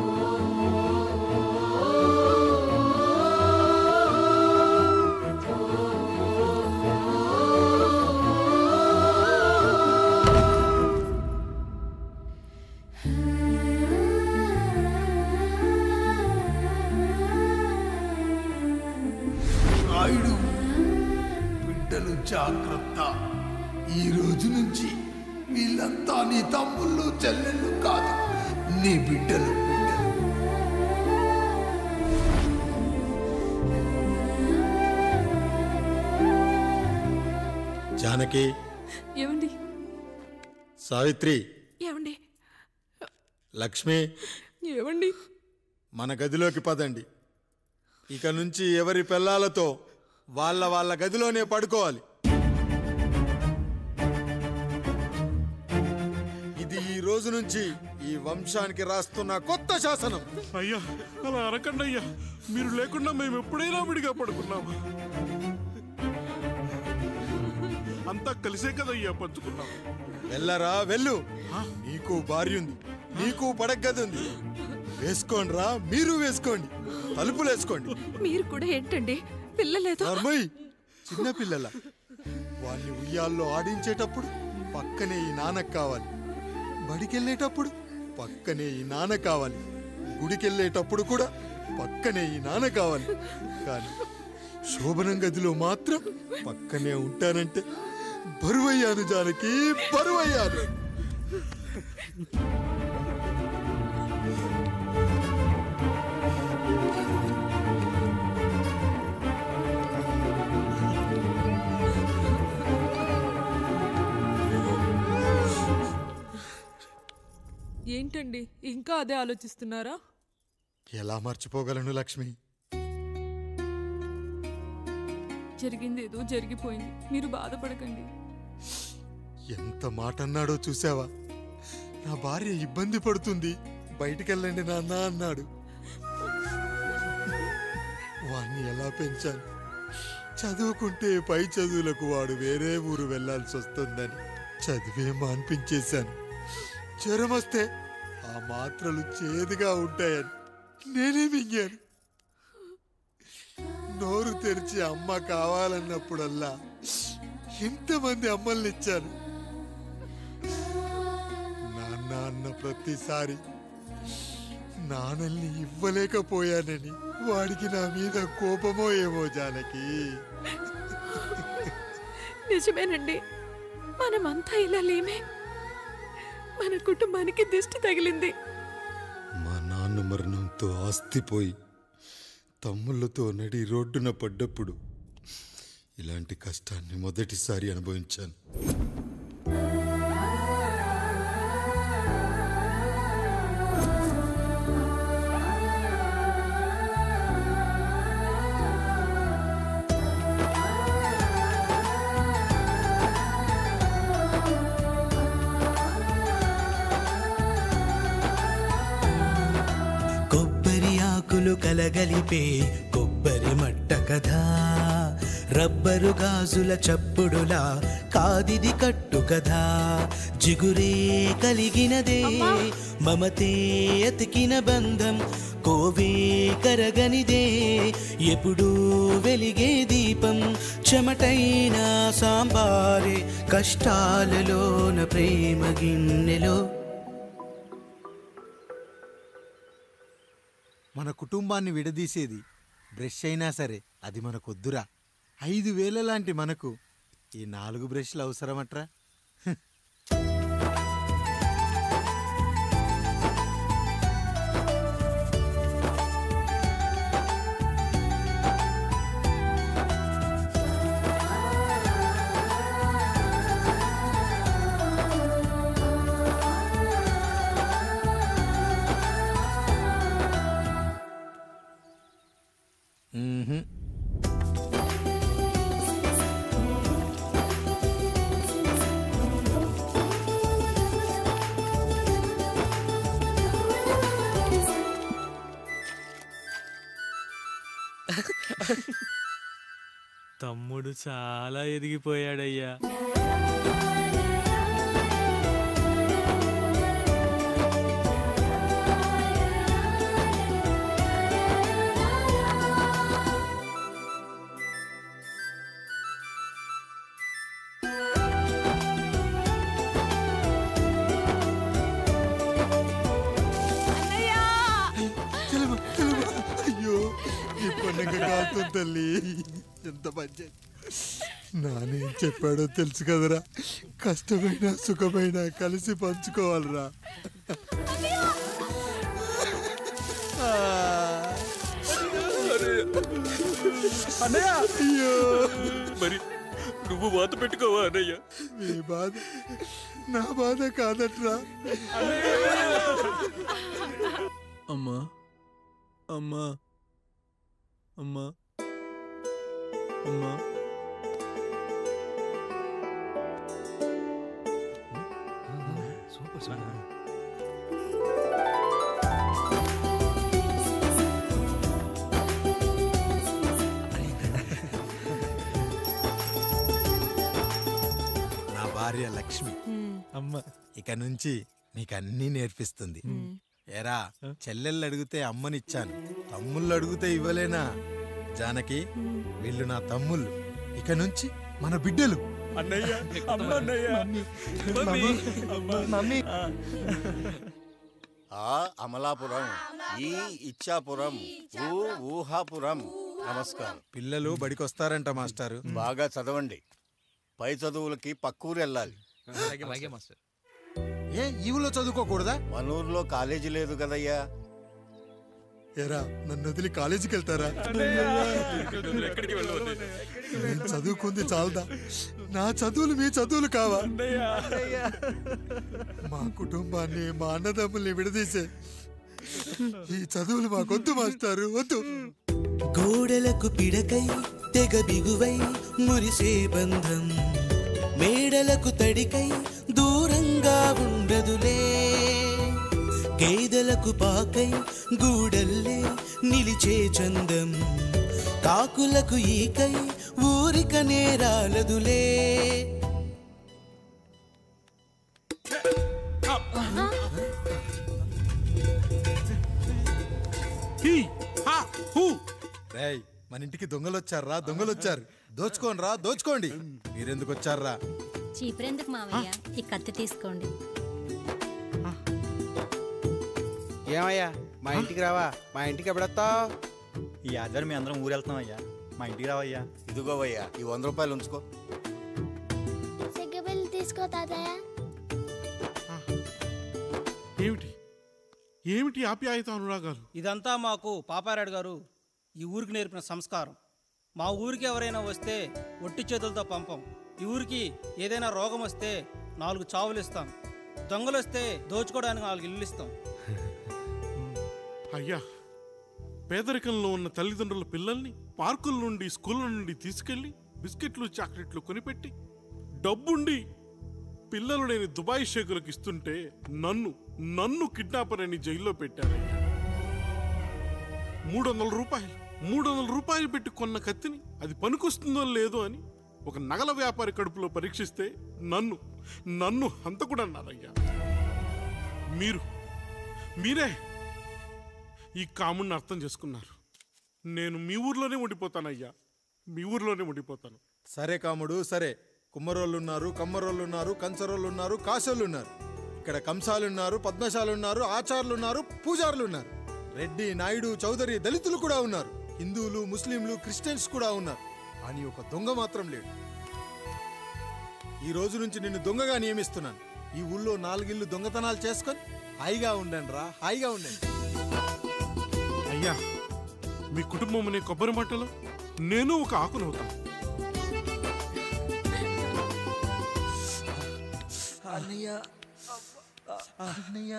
నాయుడు, బిడ్డలు జాగ్రత్త. ఈ రోజు నుంచి వీళ్ళంతా నీ తమ్ముళ్ళు చెల్లెళ్ళు కాదు, నీ బిడ్డలు. జానకి, ఏమండి? సావిత్రి, ఏమండి? లక్ష్మి, ఏమండి? మన గదిలోకి పదండి. ఇక నుంచి ఎవరి పిల్లలతో వాళ్ళ వాళ్ళ గదిలోనే పడుకోవాలి. ఇది ఈ రోజు నుంచి ఈ వంశానికి రాస్తున్న కొత్త శాసనం. అయ్యా అలా అనకండి అయ్యా, మీరు లేకుండా మేము ఎప్పుడైనా విడిగా పడుకున్నాము. అంతా కలిసే కదయ్యా పంచుకున్నాం. వెళ్ళరా వెళ్ళు, నీకు భార్య ఉంది, నీకు పడగది ఉంది. వేసుకోండి రా, మీరు వేసుకోండి, తలుపులు వేసుకోండి. మీరు కూడా ఏంటండి పిల్లలేదు? చిన్న పిల్లల వాళ్ళని ఉయ్యాల్లో ఆడించేటప్పుడు పక్కనే ఈ నాన్న కావాలి, బడికెళ్ళేటప్పుడు పక్కనే ఈ నాన్న కావాలి, గుడికెళ్ళేటప్పుడు కూడా పక్కనే ఈ నాన్న కావాలి. కానీ శోభనం గదిలో మాత్రం పక్కనే ఉంటానంటే బరువయ్యాను జానకి, బరువయ్యాను. ఏంటండి ఇంకా అదే ఆలోచిస్తున్నారా? ఎలా మర్చిపోగలను లక్ష్మి? జరిగిందేదో జరిగిపోయింది, మీరు బాధపడకండి. ఎంత మాట అన్నాడో చూసావా? నా భార్య ఇబ్బంది పడుతుంది, బయటికెళ్ళండి నాన్న అన్నాడు. వాణ్ణి ఎలా పెంచాను? చదువుకుంటే పై చదువులకు వాడు వేరే ఊరు వెళ్లాల్సి వస్తుందని చదివే మాన్పించేశాను. జ్వరం వస్తే ఆ మాత్రలు చేదుగా ఉంటాయని నేనే మింగాను. నోరు తెరిచి అమ్మ కావాలన్నప్పుడల్లా ఎంతమంది అమ్మల్ని ఇచ్చాను. నాన్న అన్న ప్రతిసారి నాన్నల్ని ఇవ్వలేకపోయానని వాడికి నా మీద కోపమో ఏమో జానకి. నిజమేనండి, మనమంతా ఇలా లేమే. మన కుటుంబానికి దిష్టి తగిలింది. మా నాన్న మరణంతో ఆస్తిపోయి తమ్ముళ్ళతో నడి రోడ్డున పడ్డప్పుడు ఇలాంటి కష్టాన్ని మొదటిసారి అనుభవించాను. కొబ్బరి ఆకులు కలగలిపే కొబ్బరి మట్ట కథ, రబ్బరు గాజుల చప్పుడులా కాదిది కట్టు కథ. జిగురే కలిగినదే మమతే అతికిన బంధం, కోవే కరగనిదే ఎప్పుడూ వెలిగే దీపం. చెమటైన సాంబారే కష్టాలలోన ప్రేమ గిన్నెలో. మన కుటుంబాన్ని విడదీసేది బ్రష్ అయినా సరే అది మనకొద్దురా. 5,000 లాంటి మనకు ఈ 4 బ్రష్లు అవసరమట్రా? తమ్ముడు చాలా ఎదిగిపోయాడయ్యా. అయ్యో ఈ పండుగ కాలుతుంది తల్లి. ఎంత పంచాయతీ. నానేం చెప్పాడో తెలుసు కదరా, కష్టమైన సుఖమైన కలిసి పంచుకోవాలరా. అయ్యో మరి నువ్వు బాధ పెట్టుకోవా అన్నయ్య? మీ బాధ నా బాధ కాదట్రా. అమ్మా అమ్మా అమ్మా అమ్మా నా భార్య లక్ష్మి అమ్మ ఇక నుంచి నీకన్నీ నేర్పిస్తుంది. ఏరా, చెల్లెళ్ళు అడిగితే అమ్మనిచ్చాను, తమ్ముళ్ళు అడిగితే ఇవ్వలేనా? జానకి, వీళ్ళు నా తమ్ముళ్ళు, ఇక నుంచి మన బిడ్డలు. అన్నయ్య అమ్మ అన్నయ్య మమ్మీ. ఆ అమలాపురం, ఈ ఇచ్చాపురం, ఊహాపురం. నమస్కారం. పిల్లలు బడికొస్తారంట మాస్టారు. బాగా చదవండి, పై చదువులకి పక్కూరు వెళ్ళాలి. ఏ ఈ ఊళ్ళో చదువుకోకూడదా? మన ఊర్లో కాలేజీ లేదు కదయ్యా. ఏరా, నన్ను వదిలి కాలేజీకి వెళ్తారా? నేను చదువుకుంది చాలదా? నా చదువులు మీ చదువులు కావా? మా కుటుంబాన్ని, మా అన్నదమ్ముల్ని విడదీసే ఈ చదువులు మాకొద్దు మాస్టారు, వద్దు. గోడలకు పిడకై తెగ బిగువై మురిసే బంధం మేడలకు తడికై దూరంగా ఉండదులే గేదెలకు పాకై గూడల్లే నిలిచే చందం కాకులకు ఈకై ఊరిక నేరాలదులే రేయ్ మన ఇంటికి దొంగలొచ్చారా దొంగలొచ్చారు దోచుకోండి దోచుకోండి మీరెందుకు వచ్చారా చీపురెందుకు మావయ్య ఈ కత్తి తీసుకోండి ఏమయ్యా మా ఇంటికి రావా మా ఇంటికి ఎప్పుడొస్తావు ఈ ఆధారం మీ అందరం ఊరెళ్తున్నాం అయ్యా మా ఇంటికి రావయ్యా ఇదిగోవయ్యా ఈ 100 రూపాయలు ఉంచుకో సిగ్గబిల్లి తీసుకో తాతయ్య ఏమిటి ఏమిటి ఆప్యాయత అనురాగాలు? ఇదంతా మాకు పాపారాయుడు గారు ఈ ఊరికి నేర్పిన సంస్కారం. మా ఊరికి ఎవరైనా వస్తే ఒట్టి చేతులతో పంపం. ఈ ఊరికి ఏదైనా రోగం వస్తే 4 చావులు ఇస్తాం. దొంగలు వస్తే దోచుకోవడానికి 4 ఇల్లు ఇస్తాం. అయ్యా, పేదరికంలో ఉన్న తల్లిదండ్రుల పిల్లల్ని పార్కుల నుండి స్కూళ్ళ నుండి తీసుకెళ్లి బిస్కెట్లు చాక్లెట్లు కొనిపెట్టి డబ్బుండి పిల్లలు లేని దుబాయ్ షేకులకు ఇస్తుంటే నన్ను కిడ్నాపర్ అని జైల్లో పెట్టారయ్యా. 300 రూపాయలు పెట్టి కొన్న కత్తిని అది పనికొస్తుందో లేదో అని ఒక నగల వ్యాపారి కడుపులో పరీక్షిస్తే నన్ను హంతకుడు అన్నారయ్యా. మీరే ఈ కాముడిని అర్థం చేసుకున్నారు. నేను మీ ఊర్లోనే ఉండిపోతానయ్యా, మీ ఊర్లోనే ఉండిపోతాను. సరే కాముడు సరే. కుమ్మరోళ్ళున్నారు, కమ్మరోళ్ళున్నారు, కంచరోళ్ళున్నారు, కాశోళ్ళున్నారు. ఇక్కడ కంసాలున్నారు, పద్మశాలున్నారు, ఆచార్యులున్నారు, పూజారులున్నారు. రెడ్డి, నాయుడు, చౌదరి, దళితులు కూడా ఉన్నారు. హిందువులు, ముస్లింలు, క్రిస్టియన్స్ కూడా ఉన్నారు. అని ఒక దొంగ మాత్రం లేడు. ఈ రోజు నుంచి నిన్ను దొంగగా నియమిస్తున్నాను. ఈ ఊళ్ళో 4 ఇళ్ళు దొంగతనాలు చేసుకొని హాయిగా ఉండండి రా, హాయిగా ఉండండి. అయ్యా, మీ కుటుంబం అనే కొబ్బరి మట్టలో నేను ఒక ఆకునవుతాను. అన్నయ్య అన్నయ్య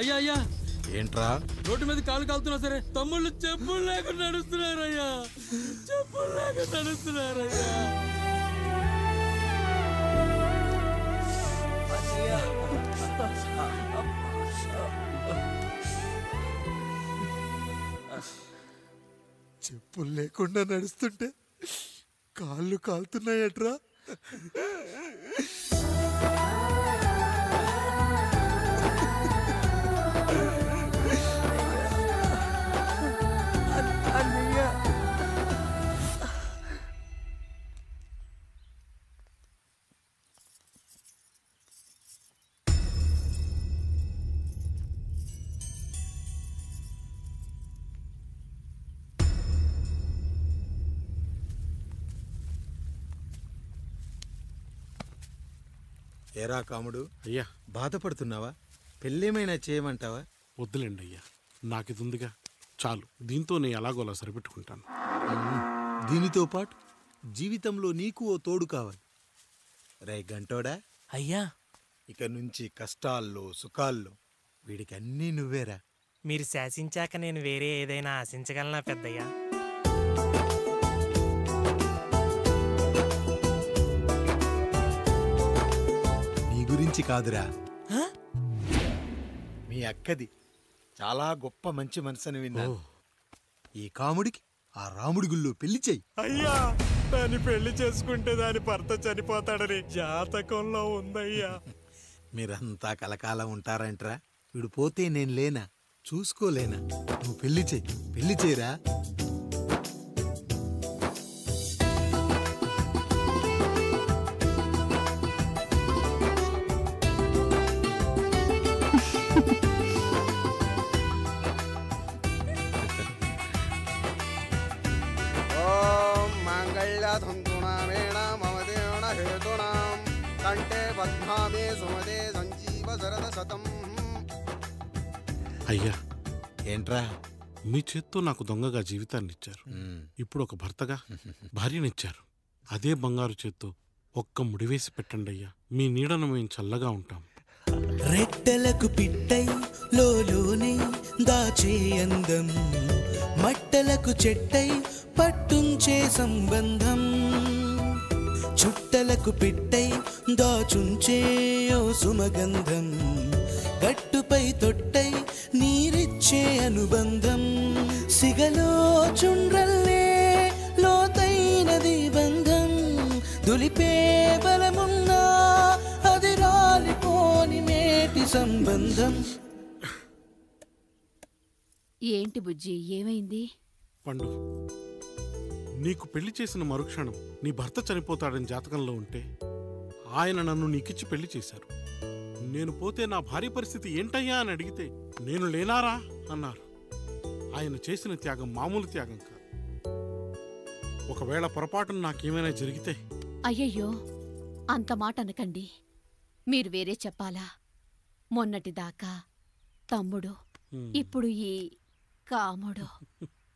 అయ్యా అయ్యా, ఏంట్రా రోడ్డు మీద కాలు కాలుతున్నా సరే తమ్ముళ్ళు చెప్పులు లేకుండా నడుస్తున్నారయ్యా, చెప్పులు లేకుండా నడుస్తున్నారయ్యా. చెప్పులు లేకుండా నడుస్తుంటే కాళ్ళు కాలుతున్నాయట్రా. ఏరా కాముడు, అయ్యా బాధపడుతున్నావా? పెళ్ళేమైనా చేయమంటావా? వద్దులేండి అయ్యా, నాకు ఇది ఉందిగా చాలు. దీంతో నేను ఎలాగోలా సరిపెట్టుకుంటాను. దీనితో పాటు జీవితంలో నీకు ఓ తోడు కావాలి. రే గంటోడా అయ్యా, ఇక నుంచి కష్టాల్లో సుఖాల్లో వీడికి అన్నీ నువ్వేరా. మీరు శాసించాక నేను వేరే ఏదైనా ఆశించగలనా పెద్దయ్యా? నీ గురించి కాదురా, మీ అక్కది చాలా గొప్ప మంచి మనసుని విన్నాను. ఈ కాముడికి ఆ రాముడి గుళ్ళో పెళ్లి చెయ్యి. అయ్యా, దాన్ని పెళ్లి చేసుకుంటే దాని భర్త చనిపోతాడని జాతకంలో ఉందయ్యా. మీరంతా కలకాలం ఉంటారంట్రా. వీడు పోతే నేను లేనా, చూసుకోలేనా? నువ్వు పెళ్లి చెయ్యి, పెళ్లి చేయరా. అయ్యా, ఏంట్రా? మీ చేత్తో నాకు దొంగగా జీవితాన్ని ఇచ్చారు. ఇప్పుడు ఒక భర్తగా భార్యనిచ్చారు. అదే బంగారు చేత్తో ఒక్క ముడివేసి పెట్టండి అయ్యా. మీ నీడను మేము చల్లగా ఉంటాం. రెట్టలకు పిట్టై లోలోనే దాచే అందం, మట్టలకు చెట్టై పట్టుంచే సంబంధం, చుట్టలకు పెట్టై దాచుంచే ఓ సుమగంధం, గట్టుపై తొట్టై నీరిచ్చే అనుబంధం, సిగలో చుండ్రల్లే లోతైనది బంధం, దులిపే బలమున్నా అది రాలిపోని మేటి సంబంధం. ఏంటి బుజ్జి, ఏమైంది? పండు, నీకు పెళ్లి చేసిన మరుక్షణం నీ భర్త చనిపోతాడని జాతకంలో ఉంటే ఆయన నన్ను నీకిచ్చి పెళ్లి చేశారు. నేను పోతే నా భార్య పరిస్థితి ఏంటయ్యా అని అడిగితే నేను లేనారా అన్నారు. ఆయన చేసిన త్యాగం మామూలు త్యాగం కాదు. ఒకవేళ పొరపాటున నాకేమైనా జరిగితే అయ్యయ్యో, అంత మాట అనకండి. మీరు వేరే చెప్పాలా? మొన్నటిదాకా తమ్ముడు, ఇప్పుడు ఈ కాముడు,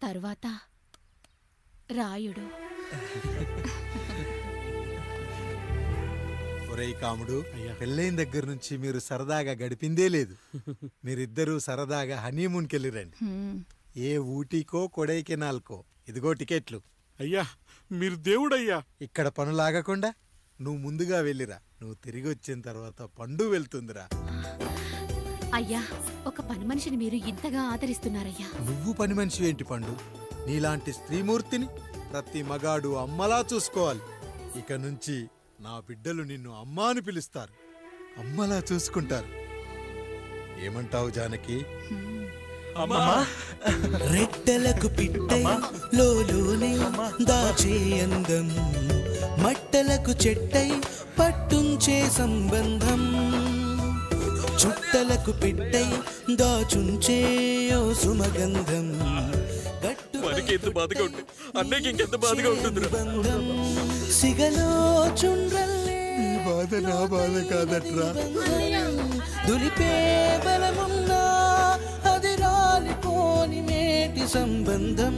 తరువాత రాయుడు. ఒరేయ్ కాముడు, పెళ్ళైన దగ్గర నుంచి మీరు సరదాగా గడిపిందే లేదు. మీరిద్దరూ సరదాగా హనీమూన్కి వెళ్ళిరండి. ఏ ఊటీకో కొడైకెనాల్కో. ఇదిగో టికెట్లు. అయ్యా, మీరు దేవుడయ్యా. ఇక్కడ పనులాగకుండా నువ్వు ముందుగా వెళ్ళిరా. నువ్వు తిరిగి వచ్చిన తర్వాత పండు వెళ్తుందిరా. అయ్యా, ఒక పని మనిషిని మీరు ఇంతగా ఆదరిస్తున్నారయ్యా. నువ్వు పని మనిషి ఏంటి పండు? నీలాంటి స్త్రీమూర్తిని ప్రతి మగాడు అమ్మలా చూసుకోవాలి. ఇక నుంచి నా బిడ్డలు నిన్ను అమ్మా అని పిలుస్తారు, అమ్మలా చూసుకుంటారు. ఏమంటావు జానకి? రెట్టలకు పిట్టై లోలోనే దాచే అందం, మట్టలకు చెట్టై పట్టుంచే సంబంధం, చుట్టలకు పెట్టై దాచుంచే ఓ సుమగంధం, మనకి ఎంత బాధగా ఉంటుంది, అన్నయ్యకి ఇంకెంత బాధగా ఉంటుంది. సిగలో చుండ్రల్లే ఈ బాధ నా బాధ కాదట్రా. దులిపే బలమున్నా అది రాలిపోని మేటి సంబంధం.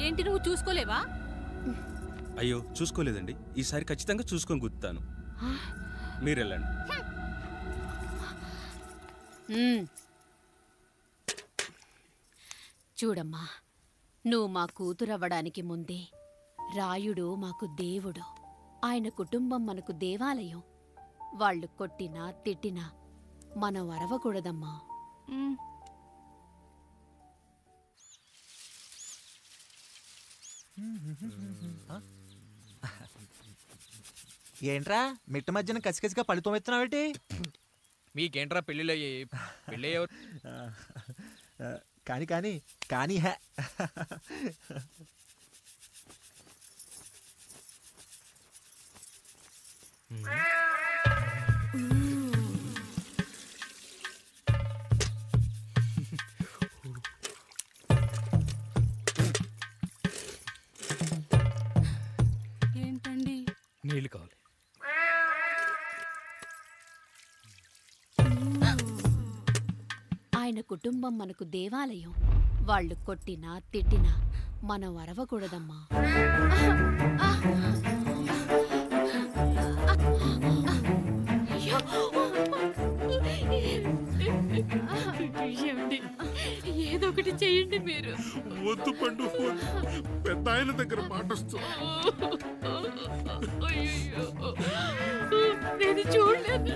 ఏంటి, నువ్వు చూసుకోలేవా? అయ్యో, చూసుకోలేదండి. ఈసారి ఖచ్చితంగా చూసుకొని గుర్తాను. మీరు వెళ్ళండి. చూడమ్మా, నువ్వు మా కూతురవ్వడానికి ముందే రాయుడు మాకు దేవుడు, ఆయన కుటుంబం మనకు దేవాలయం. వాళ్ళు కొట్టినా తిట్టినా మనం అరవకూడదమ్మా. ఏంట్రా మిట్ట మధ్యన కసికసిగా పళ్ళుతో ఎత్తున్నావేటి? మీకేంట్రా పెళ్ళిళ్ళయ్యి? పెళ్ళి కానీ కానీ కానీ హే ఏంటండి? నీళ్ళు కావాలి. ఆయన కుటుంబం మనకు దేవాలయం. వాళ్ళు కొట్టినా తిట్టినా మనం అరవకూడదమ్మా. అయ్యో! ఏమండి ఏదో ఒకటి చేయండి మీరు. వద్దు పండు, పెద్ద ఆయన దగ్గర మాట వస్తుంది. నేను చూడలేదు.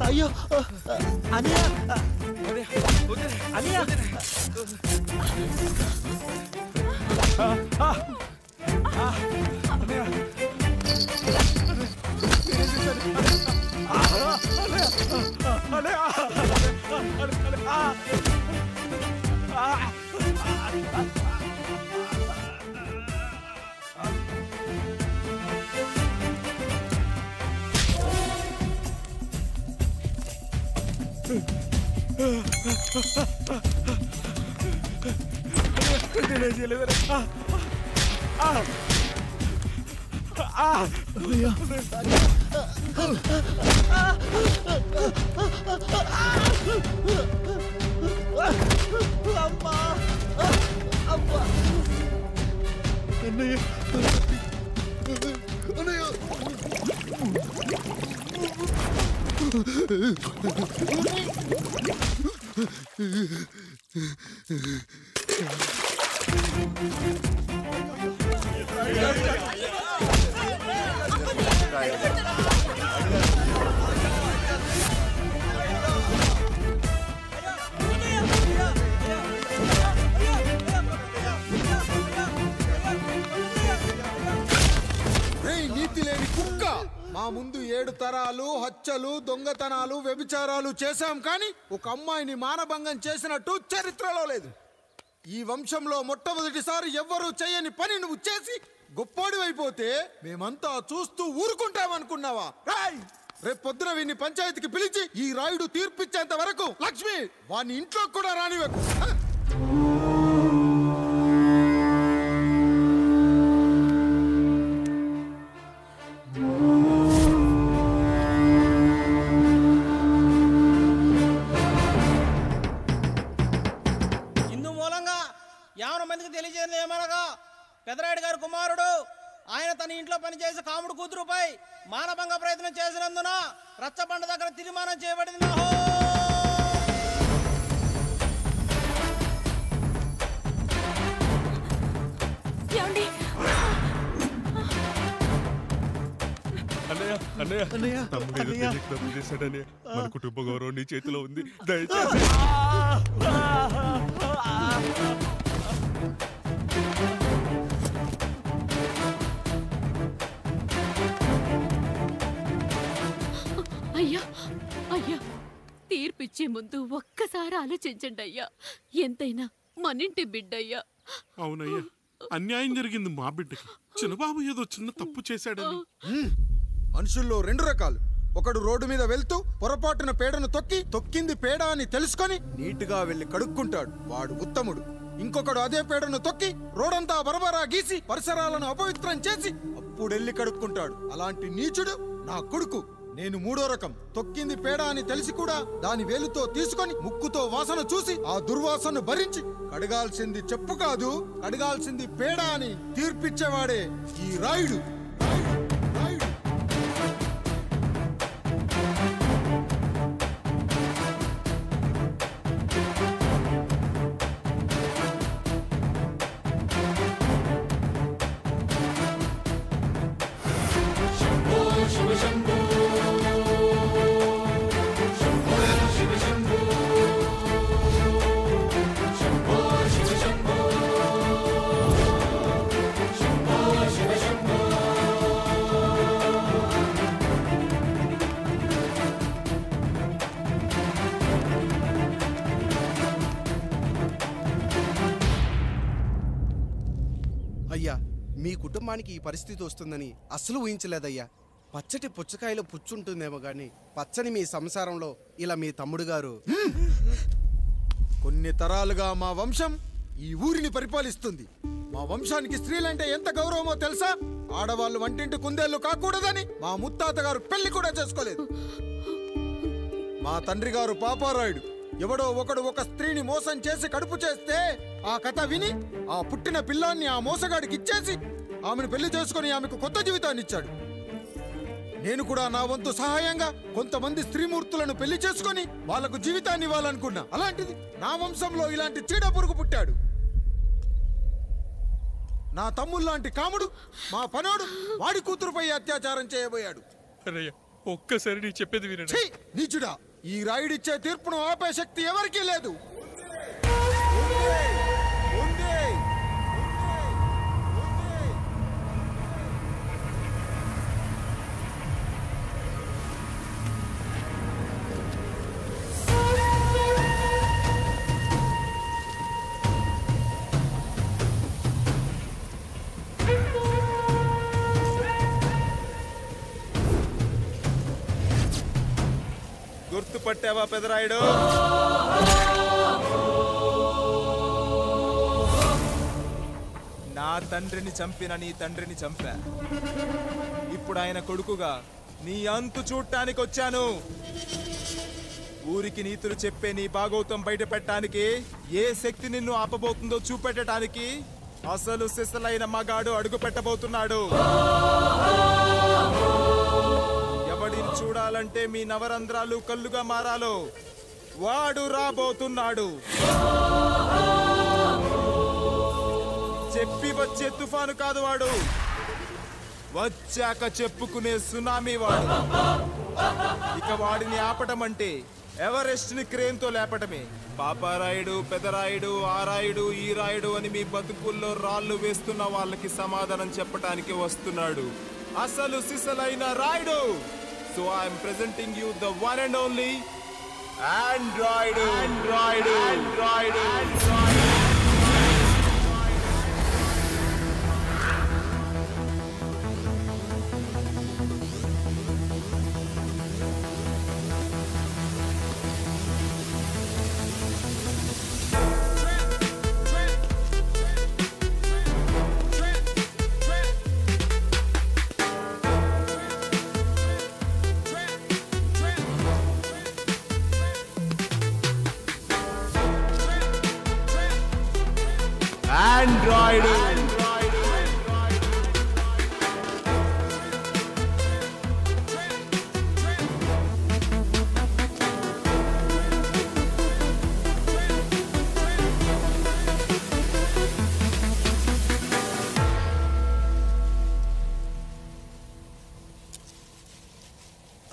అయ్యో అనియా అనియా నీతి లేని కుక్క, మా ముందు 7 తరాలు హత్యలు, దొంగతనాలు, వ్యభిచారాలు చేశాం, కానీ ఒక అమ్మాయిని మానభంగం చేసినట్టు చరిత్రలో లేదు. ఈ వంశంలో మొట్టమొదటిసారి ఎవ్వరూ చేయని పని నువ్వు చేసి గొప్పోడివైపోతే మేమంతా చూస్తూ ఊరుకుంటామనుకున్నావా? రేపు పొద్దున వీడిని పంచాయతీకి పిలిచి ఈ రాయుడు తీర్పిచ్చేంత వరకు లక్ష్మి వాడిని ఇంట్లో కూడా రానివ్వకు. ఇందు మూలంగా 50 మందికి తెలియజేయడం ఏమనగా పెదరాయుడు గారి కుమారుడు ఆయన తన ఇంట్లో పనిచేసే కాముడు కూతురుపై మానభంగ ప్రయత్నం చేసినందున రచ్చబండ దగ్గర తీర్మానం చేయబడింది. తప్పు చేశాడని మన కుటుంబ గౌరవం నీ చేతిలో ఉంది, దయచేసి. అయ్యా అయ్యా, తీర్పిచ్చే ముందు ఒక్కసారి ఆలోచించండి అయ్యా. ఎంతైనా మనింటి బిడ్డయ్యా. అవునయ్యా, అన్యాయం జరిగింది మా బిడ్డకి. చిన్నబాబు ఏదో చిన్న తప్పు చేశాడని. మనుషుల్లో 2 రకాలు. ఒకడు రోడ్డు మీద వెళ్తూ పొరపాటున పేడను తొక్కింది పేడ అని తెలుసుకొని నీటుగా వెళ్లి కడుక్కుంటాడు, వాడు ఉత్తముడు. ఇంకొకడు అదే పేడను తొక్కి రోడంతా బరబరా గీసి పరిసరాలను అపవిత్రం చేసి అప్పుడెళ్ళి కడుక్కుంటాడు. అలాంటి నీచుడు నా కొడుకు. నేను 3వ రకం. తొక్కింది పేడ అని తెలిసి కూడా దాని వేలుతో తీసుకొని ముక్కుతో వాసన చూసి ఆ దుర్వాసన భరించి కడగాల్సింది చెప్పు కాదు, కడగాల్సింది పేడ అని తీర్పిచ్చేవాడే ఈ రాయుడు. అయ్యా, మీ కుటుంబానికి ఈ పరిస్థితి వస్తుందని అసలు ఊహించలేదయ్యా. పచ్చటి పుచ్చకాయలో పుచ్చుంటుందేమో గాని పచ్చని మీ సంసారంలో ఇలా మీ తమ్ముడు గారు. కొన్ని తరాలుగా మా వంశం ఈ ఊరిని పరిపాలిస్తుంది. మా వంశానికి స్త్రీలంటే ఎంత గౌరవమో తెలుసా? ఆడవాళ్ళు వంటింటి కుందేళ్లు కాకూడదని మా ముత్తాత గారు పెళ్లి కూడా చేసుకోలేదు. మా తండ్రి గారు పాపారాయుడు ఎవడో ఒకడు ఒక స్త్రీని మోసం చేసి కడుపు చేస్తే ఆ కథ విని ఆ పుట్టిన పిల్లాన్ని ఆ మోసగాడికి ఇచ్చేసి ఆమెను పెళ్లి చేసుకుని ఆమెకు కొత్త జీవితాన్ని ఇచ్చాడు. నేను కూడా నా వంతు సహాయంగా కొంతమంది స్త్రీమూర్తులను పెళ్లి చేసుకుని వాళ్లకు జీవితాన్ని ఇవ్వాలనుకున్నా. అలాంటిది నా వంశంలో ఇలాంటి చీడ పురుగు పుట్టాడు. నా తమ్ముళ్ళలాంటి కాముడు మా పనోడు వాడి కూతురుపై అత్యాచారం చేయబోయాడు. ఒక్కసారి నీ చెప్పేది వినండి. నీచుడా, ఈ రాయుడిచ్చే తీర్పును ఆపే శక్తి ఎవరికీ లేదు. గుర్తుపట్టావా పెదరాయుడు? నా తండ్రిని చంపిన నీ తండ్రిని చంపా. ఇప్పుడు ఆయన కొడుకుగా నీ అంతు చూడటానికి వచ్చాను. ఊరికి నీతులు చెప్పే నీ భాగవతం బయట పెట్టడానికి ఏ శక్తి నిన్ను ఆపబోతుందో చూపెట్టడానికి అసలు సిసలైన మగాడు అడుగు పెట్టబోతున్నాడు. ఎవడిని చూడాలంటే మీ నవరంధ్రాలు కళ్ళుగా మారాలో వాడు రాబోతున్నాడు. చెప్పి వచ్చే తుఫాను కాదు వాడు, వచ్చాక చెప్పుకునే సునామీ వాడు. ఇక వాడిని ఆపటం అంటే ఎవరెస్ట్ ని క్రేన్ తో లేపటమే. పాపారాయుడు, పెదరాయుడు, ఆ రాయుడు, ఈ రాయుడు అని మీ బతుకుల్లో రాళ్లు వేస్తున్న వాళ్ళకి సమాధానం చెప్పటానికి వస్తున్నాడు అసలు సిసలైన Rayudu. So I am presenting you the one and only Android.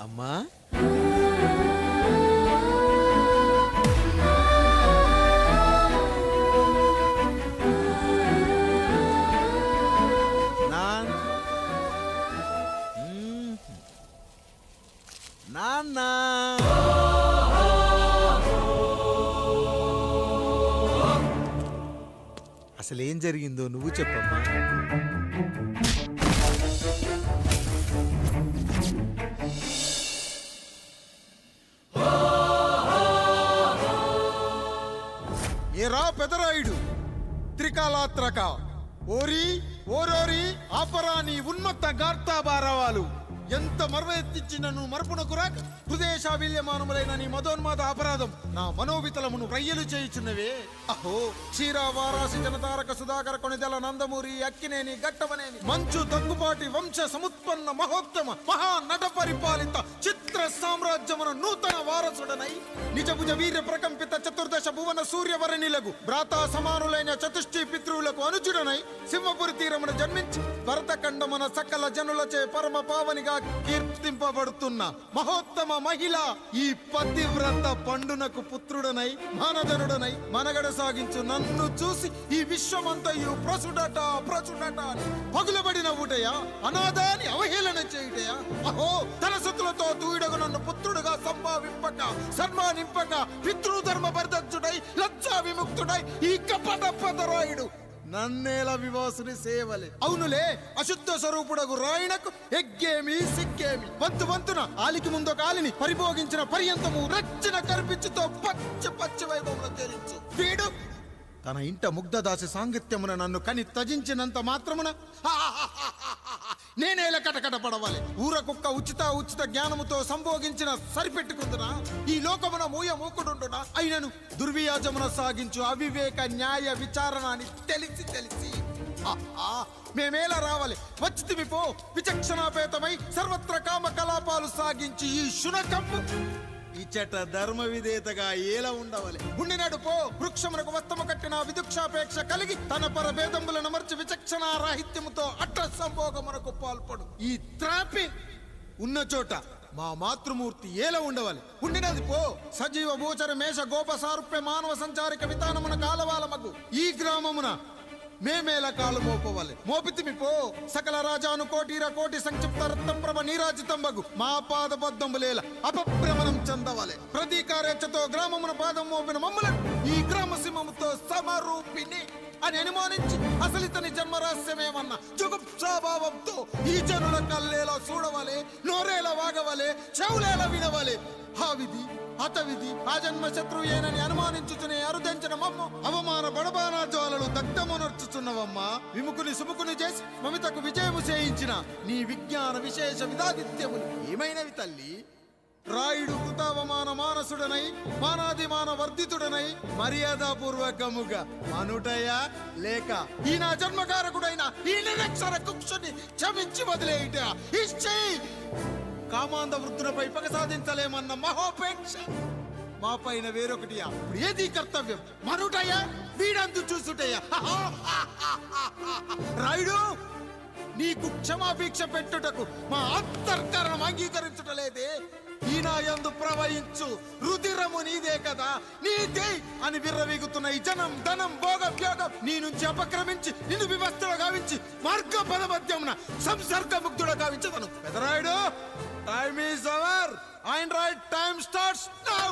అమ్మా నాన్న అసలేం జరిగిందో నువ్వు చెప్పమ్మా. ఏరా పెదరాయుడు, త్రికాలాత్రక ఓరి ఓరోరి ఆపరాని ఉన్మత్త గార్తాబారవాలు ఎంత మర్వెత్తిచ్చినను మరపునకు రాక హృదయశావిల్యమానములైన నీ మదోన్మాద అపరాధం నా మనోవితలమును రయ్యలు చేయుచున్నవే. అహో క్షీరా వారాసి జనతారక సుధాకర కొనిదెల నందమూరి అక్కినేని గట్టవనేని మంచు దగ్గుపాటి వంశ సముత్పన్న మహోత్తమ మహా నట పరిపాలిత చిత్ర సామ్రాజ్యమున నూతన వారసుడనై నిజభుజ వీర్య ప్రకంపిత చతుర్దశ భువన సూర్యవరణిలకు భ్రాతా సమానులైన చతుష్టి పితృవులకు అనుజుడనై సింహపురి తీరమున జన్మించి భరతఖండమున సకల జనులచే పరమ పావనిగా కీర్తింపబడుతున్న మహోత్తమ మహిళ ఈ పతివ్రత పండునకు పుత్రుడనై మానధనుడనై మనగడ సాగించు నన్ను చూసి ఈ విశ్వమంతయు ప్రసుడట అని పగులబడిన ఊటయా, అనాథాన్ని అవహేళన చేయుటయా. అహో తలసతులతో తూయిడగు నన్ను పుత్రుడుగా సంభావింపక సన్మానింపక పితృధర్మ పరిదక్షుడై లజ్జా విముక్తుడై ఈ కపట పెదరాయుడు నన్నేల వివాసుని సేవలే. అవునులే, అశుద్ధ స్వరూపుడగు రాయణకు ఎగ్గేమి సిగ్గేమి. వంతున ఆలికి ముందొక ఆలిని పరిభోగించిన పర్యంతము రచ్చన కర్పించుతో పచ్చ వైభవంలో తేలించు. తన ఇంట ముగ్ధదాసి సాంగత్యమున నన్ను కని త్యజించినంత మాత్రమున నేనేలా కటకట పడవాలి? ఊర కుక్క ఉచిత జ్ఞానముతో సంభోగించిన సరిపెట్టుకుంటున్నా? ఈ లోకమున మూకుడుండునా? అయినను దుర్వ్యాజమున సాగించు అవివేక న్యాయ విచారణ అని తెలిసి మేమేలా రావాలి? వచ్చితిమి పో విచక్షణాపేతమై సర్వత్ర కామ కలాపాలు సాగించి ఈ శునకము ఇచ్చట ధర్మ విధేతగా ఏలా ఉండవాలి? ఉండినాడు పో వృక్షమునకు వస్తము కట్టిన విదుక్షాపేక్ష కలిగి తన పరభేదములను మర్చి విచక్షణ రాహిత్యముతో అట్ట సంభోగమునకు పాల్పడు. ఈ త్రాపి ఉన్న చోట మా మాతృమూర్తి ఏలా ఉండవాలి? ఉండినది పో సజీవ భూచర మేష గోప సారూప్య మానవ సంచారిక విధానమున కాలవాలమగు ఈ గ్రామమున మేమేలా కాలు మోపవాలి? మోపితిమి పో సకల రాజాను కోటి సంక్షిప్త రత్నప్రభ నీరాజితంబగు మా పాద పద్మములేల అపభ్రమణం చెందవాలి. ప్రతీకారేచ్ఛతో గ్రామమున పాదం మోపిన మమ్మలను ఈ గ్రామ సింహముతో సమరూపిణి అని అనుమానించి అసలితని జన్మరహస్యమేమన్నా జుగుప్సాభావంతో ఈ జనుల కల్లేలా చూడవాలి, నోరేలా వాగవాలి, చెవులేలా వినవాలి. ఆ విధి హతవిధి ఆ జన్మ శత్రుయేనని అనుమానించుచునే అరుదించిన మమ్మ అవమాన బడబానా జ్వాలలు దగ్ధమునర్చుచున్నవమ్మా. విముకుని సుముకుని చేసి మమితకు విజయము చేయించిన నీ విజ్ఞాన విశేష విధాదిత్యములు ఏమైనవి తల్లి? రాయుడు కృతావమాన మానసుడనై మానాదిమాన వర్ధితుడనై మర్యాదాపూర్వకముగా మనుటయా లేక ఈ నా జన్మకారకుడైన ఈ నిరక్షర కుక్షుని క్షమించి వదిలేయుట ఇచ్చి కామాంధ వృద్ధులపై పగ సాధించలేమన్న మహోపేక్ష మా పైన వేరొకటియా? ఏది కర్తవ్యం? మనుటయా వీడందు చూసుటయా? రాయుడు నీకు క్షమాభిక్ష పెట్టుటకు మా అంతర్కరణం అంగీకరించుటలేదే. ఈనాయందు ప్రవహించు రుధిరము నీదే కదా, నీదే అని విర్రవీగుతున్న ఈ జనం ధనం భోగభ్యోగం నీ నుంచి అపక్రమించి నిన్ను వివస్థలో గావించి మార్గ పదమధ్యమున సంసర్గ ముగ్ధుడ గావించదను. Peddarayudu time is our and right time starts now.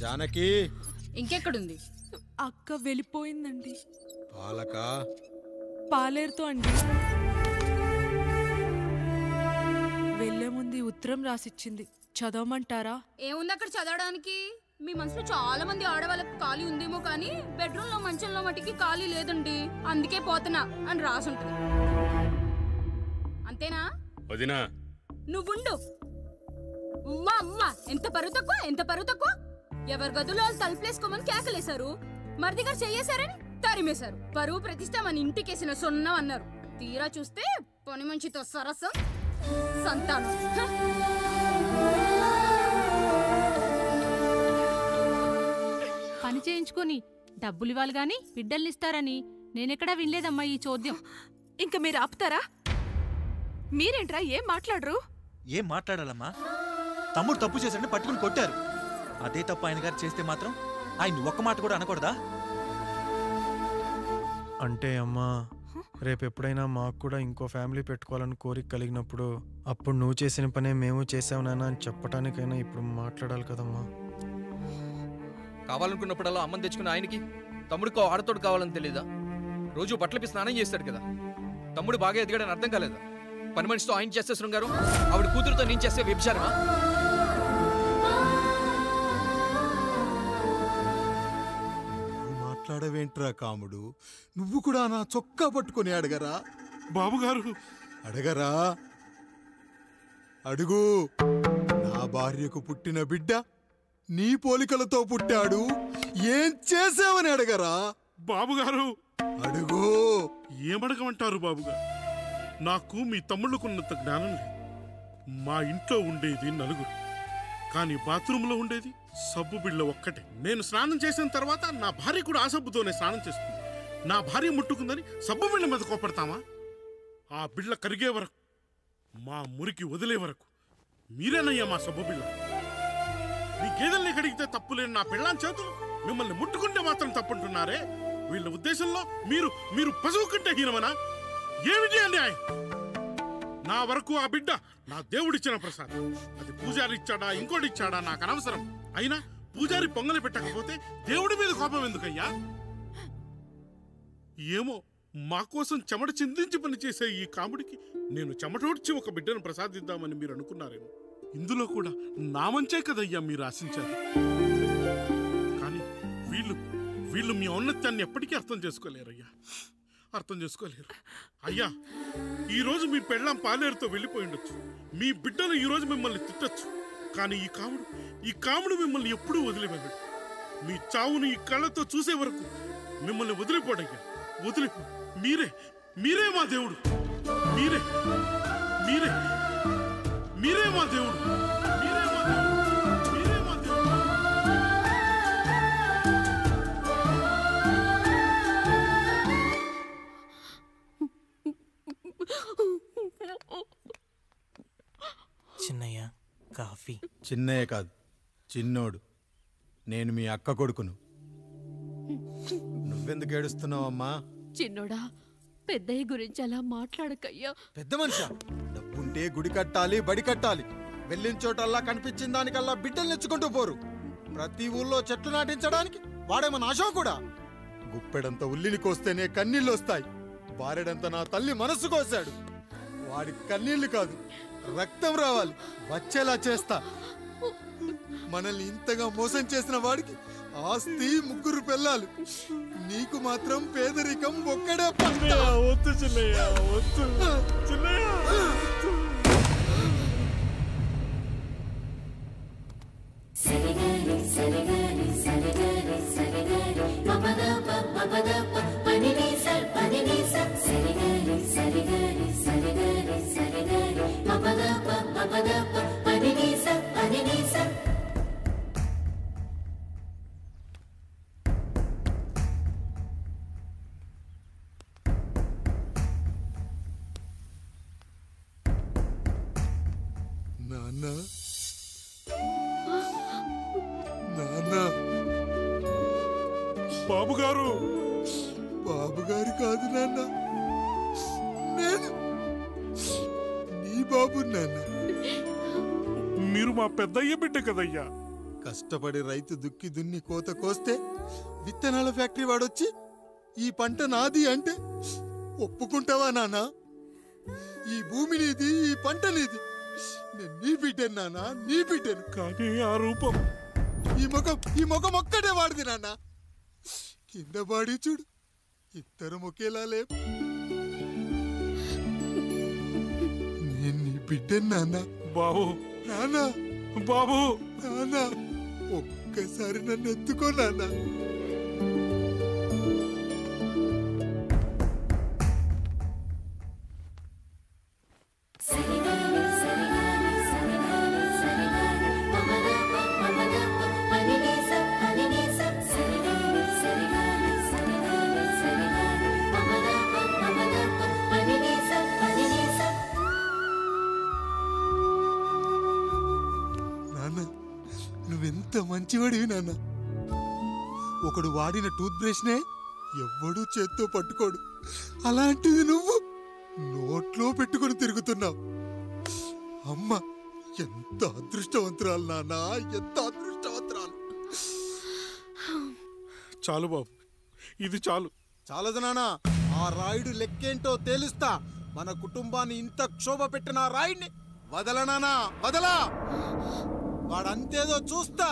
Janaki ఇంకెక్కడుంది? అక్క వెళ్ళిపోయిందండి. పాలక పాలేరుతో అండి. వెళ్లే ముందు ఉత్తరం రాసిచ్చింది, చదవమంటారా? ఏముంది అక్కడ చదవడానికి? మీ మనసులో చాలా మంది ఆడవాళ్ళకి ఖాళీ ఉందేమో కానీ బెడ్రూమ్ లో మంచంలో మట్టికి ఖాళీ లేదండి, అందుకే పోతున్నా అని రాసుంటది. అంతేనా వదినా? నువ్వుండు. ఎంత పరువు తక్కువ ఎవరి గదులో తలుపులేసుకోమని కేకలేశారు, మరిది గారు చెయ్యేశారని తరిమేశారు. పరువు ప్రతిష్ట మన ఇంటికేసిన సొన్నం అన్నారు. తీరా చూస్తే పని మంచితో సరసం సంతానం. పని చేయించుకొని డబ్బులు ఇవ్వాలి గాని బిడ్డల్నిస్తారని నేనెక్కడా వినలేదమ్మా ఈ చోద్యం. ఇంక మీరు ఆపుతారా? మీరేంట్రా ఏం మాట్లాడరు? ఏం మాట్లాడాలమ్మా? తమ్ముడు తప్పు చేశాడని పట్టుకుని కొట్టారు. అదే తప్పు ఆయన గారు చేస్తే మాత్రం ఆయన ఒక్క మాట కూడా అనకూడదా? అంటే అమ్మా, రేపు ఎప్పుడైనా మాకు కూడా ఇంకో ఫ్యామిలీ పెట్టుకోవాలని కోరిక కలిగినప్పుడు అప్పుడు నువ్వు చేసిన పనే మేము చేసావు నాన్న అని చెప్పడానికైనా ఇప్పుడు మాట్లాడాలి కదమ్మా. కావాలనుకున్నప్పుడల్లా అమ్మని తెచ్చుకున్న ఆయనకి తమ్ముడికి ఆడతోడు కావాలని తెలీదా? రోజు బట్టలపి స్నానం చేస్తాడు కదా. తమ్ముడు బాగా ఎదిగాడని అర్థం కాలేదా? పని మనిషితో ఆయన చేస్తే శృంగారం, ఆవిడ కూతురుతో నేను చేస్తే వ్యభిచారమా? మాట్లాడవేంట్రా కాముడు? నువ్వు కూడా నా చొక్కా పట్టుకొని అడగరా? బాబుగారు అడగరా? అడుగు. నా భార్యకు పుట్టిన బిడ్డ నీ పోలికలతో పుట్టాడు, ఏం చేసావని అడగరా? బాబుగారు అడుగు. ఏమడగమంటారు బాబుగారు? నాకు మీ తమ్ముళ్ళకున్నంత జ్ఞానం లేదు. మా ఇంట్లో ఉండేది నలుగురు. కానీ బాత్రూంలో ఉండేది సబ్బు బిళ్ళ ఒక్కటే. నేను స్నానం చేసిన తర్వాత నా భార్య కూడా ఆ సబ్బుతోనే స్నానం చేస్తుంది. నా భార్య ముట్టుకుందని సబ్బు బిళ్ళ మీద కోపడతామా? ఆ బిళ్ళ కరిగే వరకు, మా మురికి వదిలే వరకు మీరేనయ్యా మా సబ్బు బిళ్ళ. మీ గేదెల్ని కడిగితే తప్పులేని నా పెళ్ళాం చేతులు మిమ్మల్ని ముట్టుకుంటే మాత్రం తప్పుంటున్నారే. వీళ్ళ ఉద్దేశంలో మీరు పశువు కంటే హీనమనా? ఏమిటి అన్యాయం? నా వరకు ఆ బిడ్డ నా దేవుడిచ్చిన ప్రసాదం. అది పూజారి ఇచ్చాడా ఇంకోటి ఇచ్చాడా నాకు అనవసరం. అయినా పూజారి పొంగలి పెట్టకపోతే దేవుడి మీద కోపం ఎందుకయ్యా? ఏమో, మా కోసం చెమట చిందించి పనిచేసే ఈ కాముడికి నేను చెమటోడ్చి ఒక బిడ్డను ప్రసాదిద్దామని మీరు అనుకున్నారేమో. ఇందులో కూడా నా మంచే కదయ్యా మీరు ఆశించారు. కానీ వీళ్ళు మీ ఔన్నత్యాన్ని ఎప్పటికీ అర్థం చేసుకోలేరయ్యా, అర్థం చేసుకోలేరు. అయ్యా, ఈరోజు మీ పెళ్ళాం పాలేరుతో వెళ్ళిపోయి ఉండొచ్చు, మీ బిడ్డలు ఈరోజు మిమ్మల్ని తిట్టచ్చు. కానీ ఈ కాముడు మిమ్మల్ని ఎప్పుడూ వదిలి వెళ్ళడు. మీ చావును ఈ కళ్ళతో చూసే వరకు మిమ్మల్ని వదిలిపోడయ్యా, వదిలిపో. మీరే మా దేవుడు, మీరే మా దేవుడు. చిన్నయ్య కాఫీ. చిన్నయ్య కాదు, చిన్నోడు. నేను మీ అక్క కొడుకును. నువ్వెందుకు ఏడుస్తున్నావమ్మా? చిన్నోడా, పెద్దయ్య గురించి అలా మాట్లాడకయ్యా. పెద్ద మనిషి డబ్బుంటే గుడి కట్టాలి, బడి కట్టాలి. వెళ్ళిన చోటల్లా కనిపించిన దానికల్లా బిడ్డలు నెచ్చుకుంటూ పోరు. ప్రతి ఊళ్ళో చెట్లు నాటించడానికి వాడేమన్నా అశోకుడా? గుప్పెడంత ఉల్లిని కోస్తేనే కన్నీళ్ళు వస్తాయి. బారెడంత నా తల్లి మనస్సు కోసాడు. వాడి కన్నీళ్లు కాదు, రక్తం రావాలి, వచ్చేలా చేస్తా. మనల్ని ఇంతగా మోసం చేసిన వాడికి ఆస్తి 3 పిల్లలు, నీకు మాత్రం పేదరికం ఒక్కడే. వద్దు చిన్నయ్య, వద్దు చిన్నయ్య. బాబుగారు. బాబుగారు కాదు నాన్న, నేను నీ బాబు నాన్న. మీరు మా పెద్దయ్య బిడ్డ కదయ్యా. కష్టపడి రైతు దుక్కి దున్ని కోత కోస్తే విత్తనాల ఫ్యాక్టరీ వాడొచ్చి ఈ పంట నాది అంటే ఒప్పుకుంటావా నాన్న? ఈ భూమి నీది, ఈ పంట నీది. నేను నీ బిడ్డను నాన్న, నీ బిడ్డను. కానీ ఆ రూపం, ఈ ముఖం ఒక్కటే వాడిది నాన్న. కింద బాడి చూడు, ఇద్దరం ఒకేలా లేవు. నేను నీ బిడ్డను నాన్న. బాబు, నాన్న, బాబు, నాన్న, ఒక్కసారి నన్ను ఎత్తుకో నాన్న. నువ్వెంత మంచివాడివి నాన్న. ఒకడు వాడిన టూత్ బ్రష్ నే ఎవ్వడూ చేత్తో పట్టుకోడు. అలాంటిది నువ్వు నోట్లో పెట్టుకుని తిరుగుతున్నావు. అమ్మ ఎంత అదృష్టవంతురాలు నాన్న, ఎంత అదృష్టవంతురాలు. చాలు బాబు, ఇది చాలు. చాలదు నాన్న, ఆ రాయుడు లెక్కేంటో తేలుస్తా. మన కుటుంబాన్ని ఇంత క్షోభ పెట్టిన ఆ రాయుడిని వదలనానా, వదలా. వాడంతేదో చూస్తా.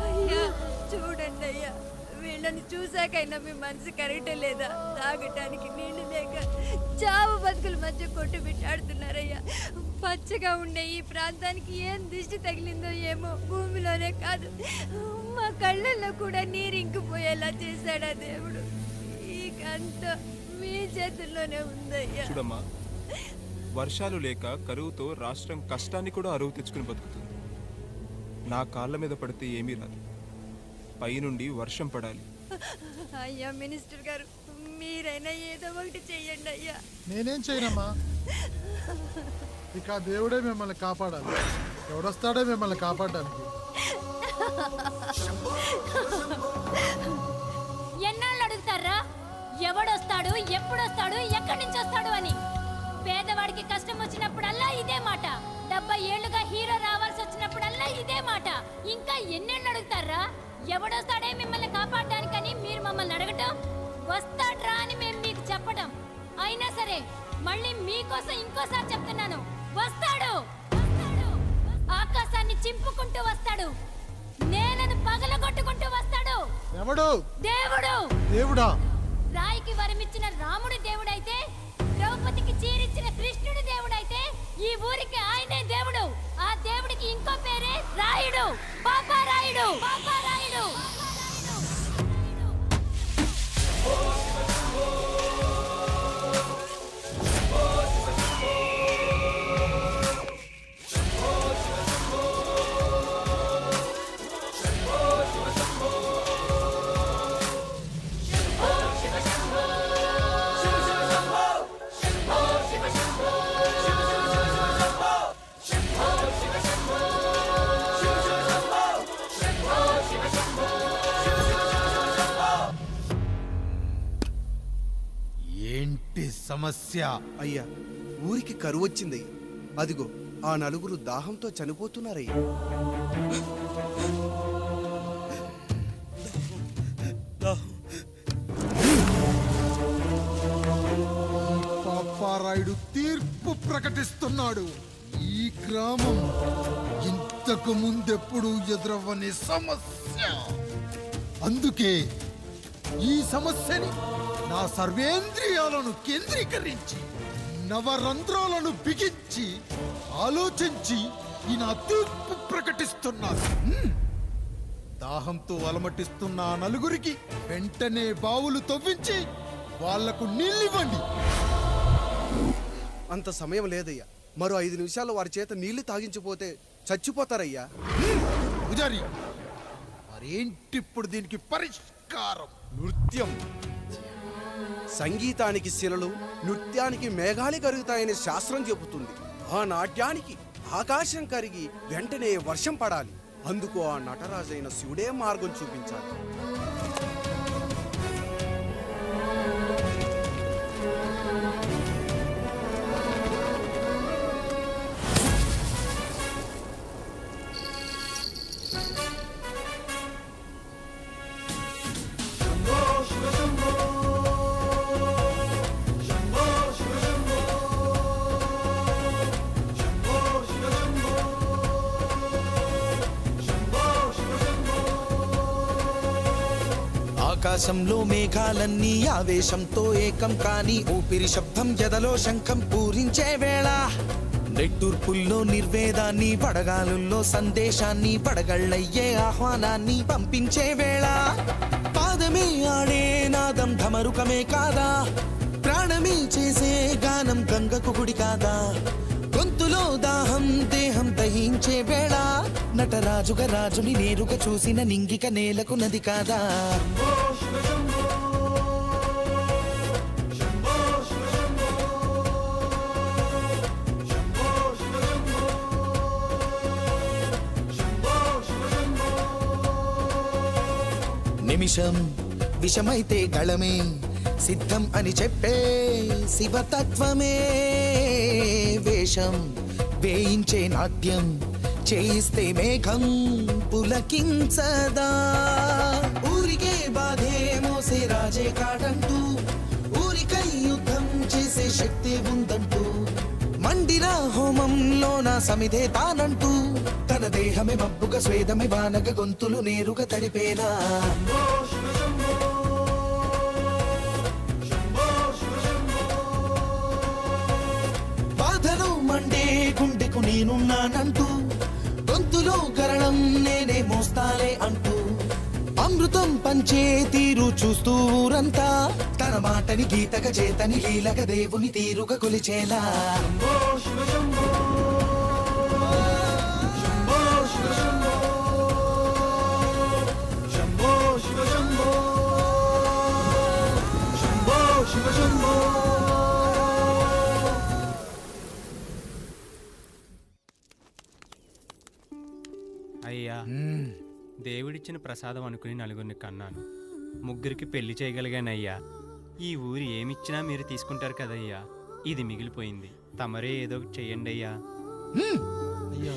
అయ్యా చూడండి అయ్యా, వీళ్ళని చూసాకైనా మీ మనసు కరెక్టే లేదా? తాగటానికి నీళ్లు లేక చావు బతుకుల మధ్య కొట్టు బిట్టాడుతున్నారయ్యా. పచ్చగా ఉండే ఈ ప్రాంతానికి ఏం దిష్టి తగిలిందో ఏమో, భూమిలోనే కాదు మా కళ్ళల్లో కూడా నీరు ఇంకిపోయేలా చేశాడా దేవుడు. ఈ కంట మీ చేతుల్లోనే ఉందయ్యా. చూడమ్మా, వర్షాలు లేక కరువుతో రాష్ట్రం కష్టాన్ని కూడా అరువు తెచ్చుకుని బతుకుతుంది. నా కాళ్ళ మీద పడితే ఏమీ రాదు, పైనుండి వర్షం పడాలి. అయ్యా మినిస్టర్ గారు, మీరైనా ఏదో ఒకటి చెయ్యండి అయ్యా. నేనేం చేయనమ్మా, ఇక ఆ దేవుడే మిమ్మల్ని కాపాడాలి. ఎవడొస్తాడో మిమ్మల్ని కాపాడడానికి. ఎన్నాళ్ళు అడుగుతారా ఎవడొస్తాడు, ఎప్పుడొస్తాడు, ఎక్కడి నుంచి వస్తాడు అని? పేదవాడికి కష్టం వచ్చినప్పుడల్లా ఇదే మాట. 70 ఏళ్లుగా హీరో రావాల్సి వచ్చినప్పుడల్లా ఇదే మాట. ఇంకా ఎన్నెళ్ళు అడుగుతారా? ఎవడొస్తాడే మిమ్మల్ని కాపాడడానికని మీరు మమ్మల్ని అడగటం, వస్తాడ్రా అని మేము మీకు చెప్పటం. అయినా సరే మళ్ళీ మీకోసం ఇంకోసారి చెప్తున్నాను, వస్తాడు. ఆకాశాన్ని చింపుకుంటూ వస్తాడు, నేలను పగలగొట్టుకుంటూ వస్తాడు. ఎవడు? దేవుడు. దేవుడా? రాయికి వరమిచ్చిన రాముడి దేవుడైతే, ద్రౌపదికి చీరిచ్చిన కృష్ణుడి దేవుడైతే, ఈ ఊరికి ఆయనే దేవుడు. ఆ దేవుడికి ఇంకో పేరే రాయుడు, పాపారాయుడు. పాపారాయుడు. సమస్య? అయ్యా, ఊరికి కరువు వచ్చిందయ్యా. అదిగో ఆ నలుగురు దాహంతో చనిపోతున్నారయ్యా. పాపారాయుడు తీర్పు ప్రకటిస్తున్నాడు. ఈ గ్రామం ఇంతకు ముందెప్పుడు ఎదురవ్వని సమస్య. అందుకే ఈ సమస్యని నా సర్వేంద్రియాలను కేంద్రీకరించి, నవరంధ్రాలను బిగించి ఆలోచించి ఈ నా తీర్పు ప్రకటిస్తున్నాను. దాహంతో అలమటిస్తున్న ఆ నలుగురికి వెంటనే బావులు తవ్వించి వాళ్లకు నీళ్ళివ్వండి. అంత సమయం లేదయ్యా. మరో 5 నిమిషాలు వారి చేత నీళ్లు తాగించిపోతే చచ్చిపోతారయ్యా. పూజారి, మరేంటిప్పుడు దీనికి పరిష్కారం? నృత్యం. సంగీతానికి శిలలు, నృత్యానికి మేఘాలు కరుగుతాయని శాస్త్రం చెబుతుంది. ఆ నాట్యానికి ఆకాశం కరిగి వెంటనే వర్షం పడాలి. అందుకు ఆ నటరాజైన శివుడే మార్గం చూపించాలి. ఆకాశంలో మేఘాలన్నీ ఆవేశంతో ఏకం కాని ఊపిరి శబ్దం ఎదలో శంఖం పూరించే వేళ, నెట్టూర్పుల్లో నిర్వేదాన్ని, పడగాలుల్లో సందేశాన్ని, పడగళ్ళయ్యే ఆహ్వానాన్ని పంపించే వేళ, పాదమే ఆడే నాదం ఢమరుకమే కాదా, ప్రాణమే చేసే గానం గంగకు గుడి కాదా, గొంతులో దాహం దేహం దహించే వేళ, నటరాజుగా రాజుని నేరుగా చూసిన నింగిక నేలకు నది కాదా. నిమిషం విషమైతే గళమే సిద్ధం అని చెప్పే శివతత్వమే, వేషం వేయించే నాట్యం చేయిస్తే మేఘం పులకించదా. ఊరికే బాధే మోసే రాజే కాడంటూ, ఊరికై యుద్ధం చేసే శక్తి ఉందంటూ, మండిన హోమంలో నా సమిధే తానంటూ తన దేహమే మబ్బుగా స్వేదమే వానగ గొంతులు నేరుగా తడిపేనా బాధను మండే గుండెకు నేనున్నానంటూ గొంతులో గరణం నేనే మోస్తాలే అంటూ అమృతం పంచే తీరు చూస్తూ ఊరంతా తన మాటని గీతగా చేతని లీలగా దేవుని తీరుగా కొలిచేలా అయ్యా దేవుడిచ్చిన ప్రసాదం అనుకుని నలుగురిని కన్నాను, ముగ్గురికి పెళ్లి చేయగలిగానయ్యా. ఈ ఊరు ఏమిచ్చినా మీరు తీసుకుంటారు కదయ్యా, ఇది మిగిలిపోయింది, తమరే ఏదో ఒకటి చెయ్యండి అయ్యా. అయ్యా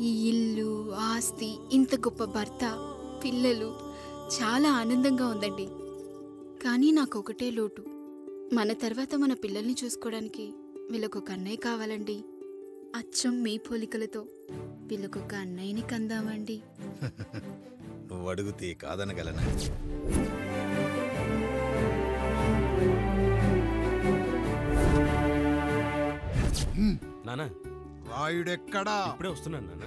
ఈ ఇల్లు, ఆస్తి, ఇంత గొప్ప భర్త, పిల్లలు చాలా ఆనందంగా ఉందండి. కానీ నాకు ఒకటే లోటు, మన తర్వాత మన పిల్లల్ని చూసుకోవడానికి వీళ్ళకొక అన్నయ్య కావాలండి. అచ్చం మీ పోలికలతో వీళ్ళకొక అన్నయ్యని కందామండి. నువ్వు అడిగితే కాదనగలనా? నానా రాయుడెక్కడా? ఇప్పుడే వస్తున్నాను నాన్న.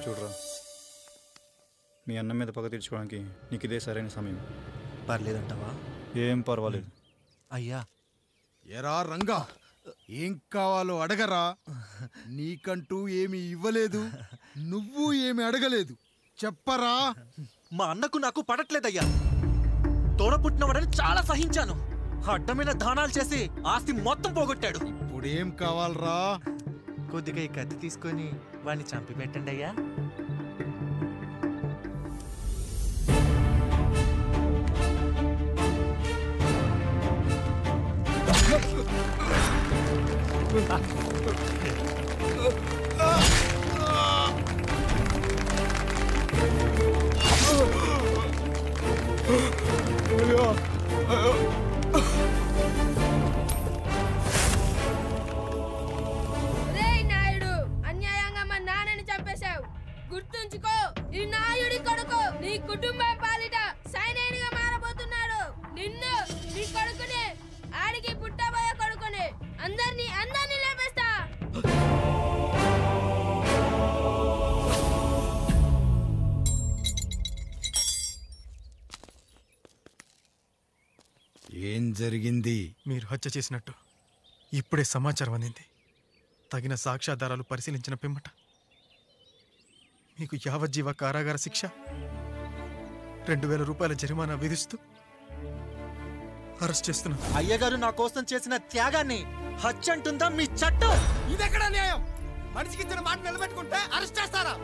చూడరా, మీ అన్న మీద పగ తీర్చుకోవడానికి నీకు ఇదే సరైన సమయం. పర్లేదంటావా? ఏం పర్వాలేదు. అయ్యా ఎరా రంగా, ఏం కావాలో అడగరా. నీకంటూ ఏమి ఇవ్వలేదు, నువ్వు ఏమి అడగలేదు, చెప్పరా. మా అన్నకు నాకు పడట్లేదయ్యా. తోడ పుట్టినవాడని చాలా సహించాను, అడ్డమైన దానాలు చేసి ఆస్తి మొత్తం పోగొట్టాడు. ఇప్పుడేం కావాలరా? కొద్దిగా ఈ కత్తి తీసుకొని వాడిని చంపి పెట్టండి అయ్యా. రేయ్ నాయుడు, అన్యాయంగా మా నాన్నని చంపేశావు. గుర్తుంచుకో, ఈ నాయుడి కొడుకు నీ కుటుంబం పాలిట సైనికుడిగా మారబోతున్నాడు. నిన్ను, నీ కొడుకుని, ఆడికి పుట్టబోయే కొడుకుని అందరినీ లేపేస్తా. ఏం జరిగింది? మీరు హత్య చేసినట్టు ఇప్పుడే సమాచారం అందింది. తగిన సాక్ష్యాధారాలు పరిశీలించిన పిమ్మట మీకు యావజ్జీవ కారాగార శిక్ష, 2000 రూపాయల జరిమానా విధిస్తూ అరెస్ట్ చేస్తున్నాను. అయ్యగారు నా కోసం చేసిన త్యాగాన్ని హత్య అంటుందా మీ చట్టం? ఇదెక్కడ న్యాయం? మనిషికి ఇచ్చిన మాట నిలబెట్టుకుంటే అరెస్ట్ చేస్తారా?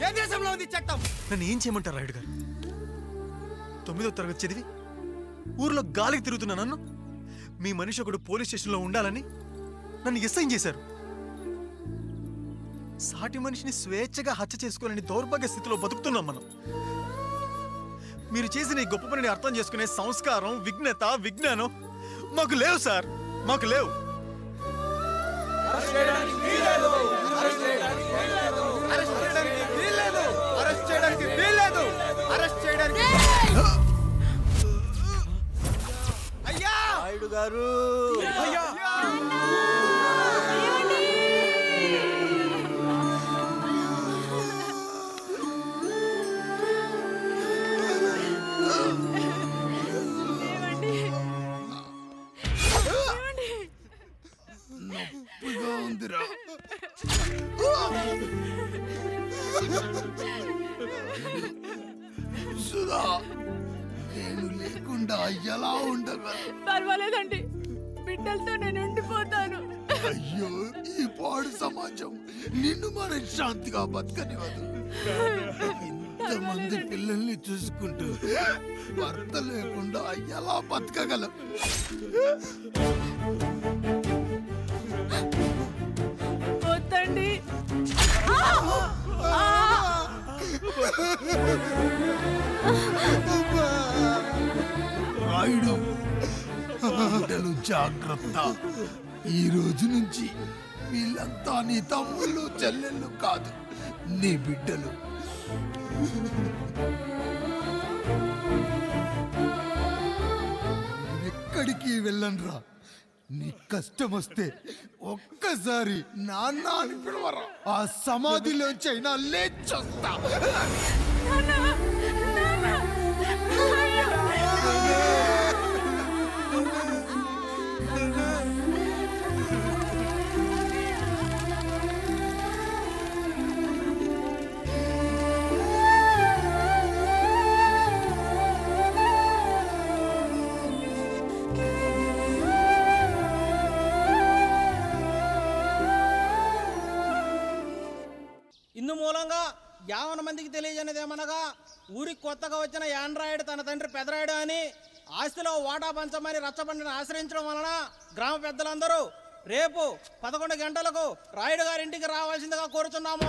ఏ దేశంలో ఉంది చట్టం? నన్ను ఏం చేయమంటారు రాయుడు గారు? 9వ తరగతి చదివి ఊర్లో గాలికి తిరుగుతున్నా నన్ను మీ మనిషి ఒకడు పోలీస్ స్టేషన్లో ఉండాలని నన్ను ఎస్ఐన్ చేశారు. సాటి మనిషిని స్వేచ్ఛగా హత్య చేసుకోవాలని దౌర్భాగ్య స్థితిలో బతుకుతున్నాం మనం. మీరు చేసిన ఈ గొప్ప పనిని అర్థం చేసుకునే సంస్కారం, విజ్ఞత, విజ్ఞానం మాకు లేవు సార్, మాకు లేవు. రాయుడు గారు, నొప్పిగా ఉందిరా. నేను లేకుండా ఎలా ఉండగలను? పర్వాలేదండి, బిడ్డలతో నేను ఉండిపోతాను. అయ్యో, ఈ పాడు సమాజం నిన్ను మనశ్శాంతిగా బతకనివ్వదు. ఇంతమంది పిల్లల్ని చూసుకుంటూ భర్త లేకుండా ఎలా బతకగలం? వద్దండి. రాయుడు, బిడ్డలు జాగ్రత్త. ఈ రోజు నుంచి వీళ్ళంతా నీ తమ్ముళ్ళు చెల్లెళ్ళు కాదు, నీ బిడ్డలు. ఎక్కడికి వెళ్ళనరా. నీ కష్టం వస్తే ఒక్కసారి నాన్న అని పిలవరా. ఆ సమాధిలోంచి అయినా లేచొస్తా. ఇందు మూలంగా 50 మందికి తెలియజేయనిదేమనగా, ఊరికి కొత్తగా వచ్చిన యాండ్రాయిడ్ తన తండ్రి పెదరాయుడు అని ఆస్తిలో వాటా పంచమని రచ్చబండిని ఆశ్రయించడం వలన గ్రామ పెద్దలందరూ రేపు 11 గంటలకు రాయుడు గారింటికి రావాల్సిందిగా కోరుచున్నాము.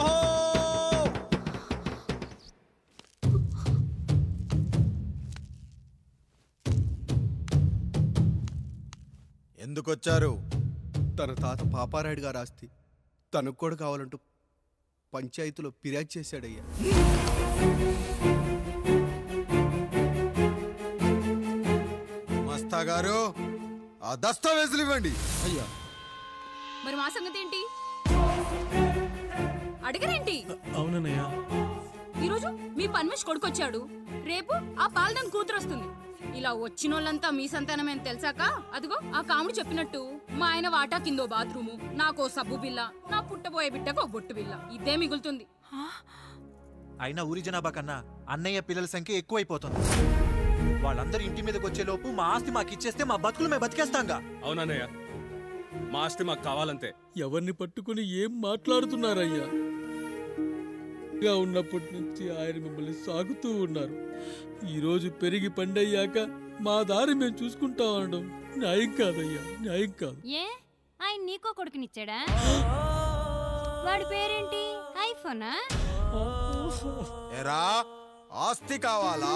ఎందుకొచ్చారు? తన తాత పాపారాయుడు గారు ఆస్తి తనకు కూడా కావాలంటూ పంచాయతీలో ఫిర్యాదు చేశాడయ్యా. మస్తా గారు, ఆ దస్తావేజులు ఇవ్వండి. అయ్యా, మరి మా సంగతి ఏంటి? అడగరేంటి? అవునన్నయ్యా, ఈరోజు మీ పన్మేష్ కొడుకొచ్చాడు, రేపు ఆ పాల్దం కూతురు వస్తుంది. ఇలా వచ్చినోళ్ళంతా మీ సంతానమని తెలిసాక అదిగో ఆ కాముడు చెప్పినట్టు మా ఆయన వాటా కిందో బాత్రూము, నాకో సబ్బు బిల్ల, నా పుట్టబోయే బిడ్డకు ఒక బొట్టు బిల్ల, ఇదే మిగులుతుంది. అయినా ఊరి జనాభా కన్నా అన్నయ్య పిల్లల సంఖ్య ఎక్కువైపోతుంది. వాళ్ళందరూ ఇంటి మీదకి వచ్చే లోపు మా ఆస్తి మాకు ఇచ్చేస్తే మా బతుకులు మేము బతికేస్తాంగా. అవునన్నయ్య, మా ఆస్తి మాకు కావాలంతే. ఎవరిని పట్టుకుని ఏం మాట్లాడుతున్నారయ్యా? గా ఉన్నప్పటి నుంచి ఆయన మిమ్మల్ని సాగుతూ ఉన్నారు. ఈరోజు పెరిగి పండయ్యాక మా దారి మేము చూసుకుంటాం అనడం న్యాయం కాదయ్యా, న్యాయం కాదు. ఏ ఆయన నీకో కొడుకునిచ్చాడా? వాడి పేరేంటి? ఐఫోనా? ఎరా, ఆస్తి కావాలా?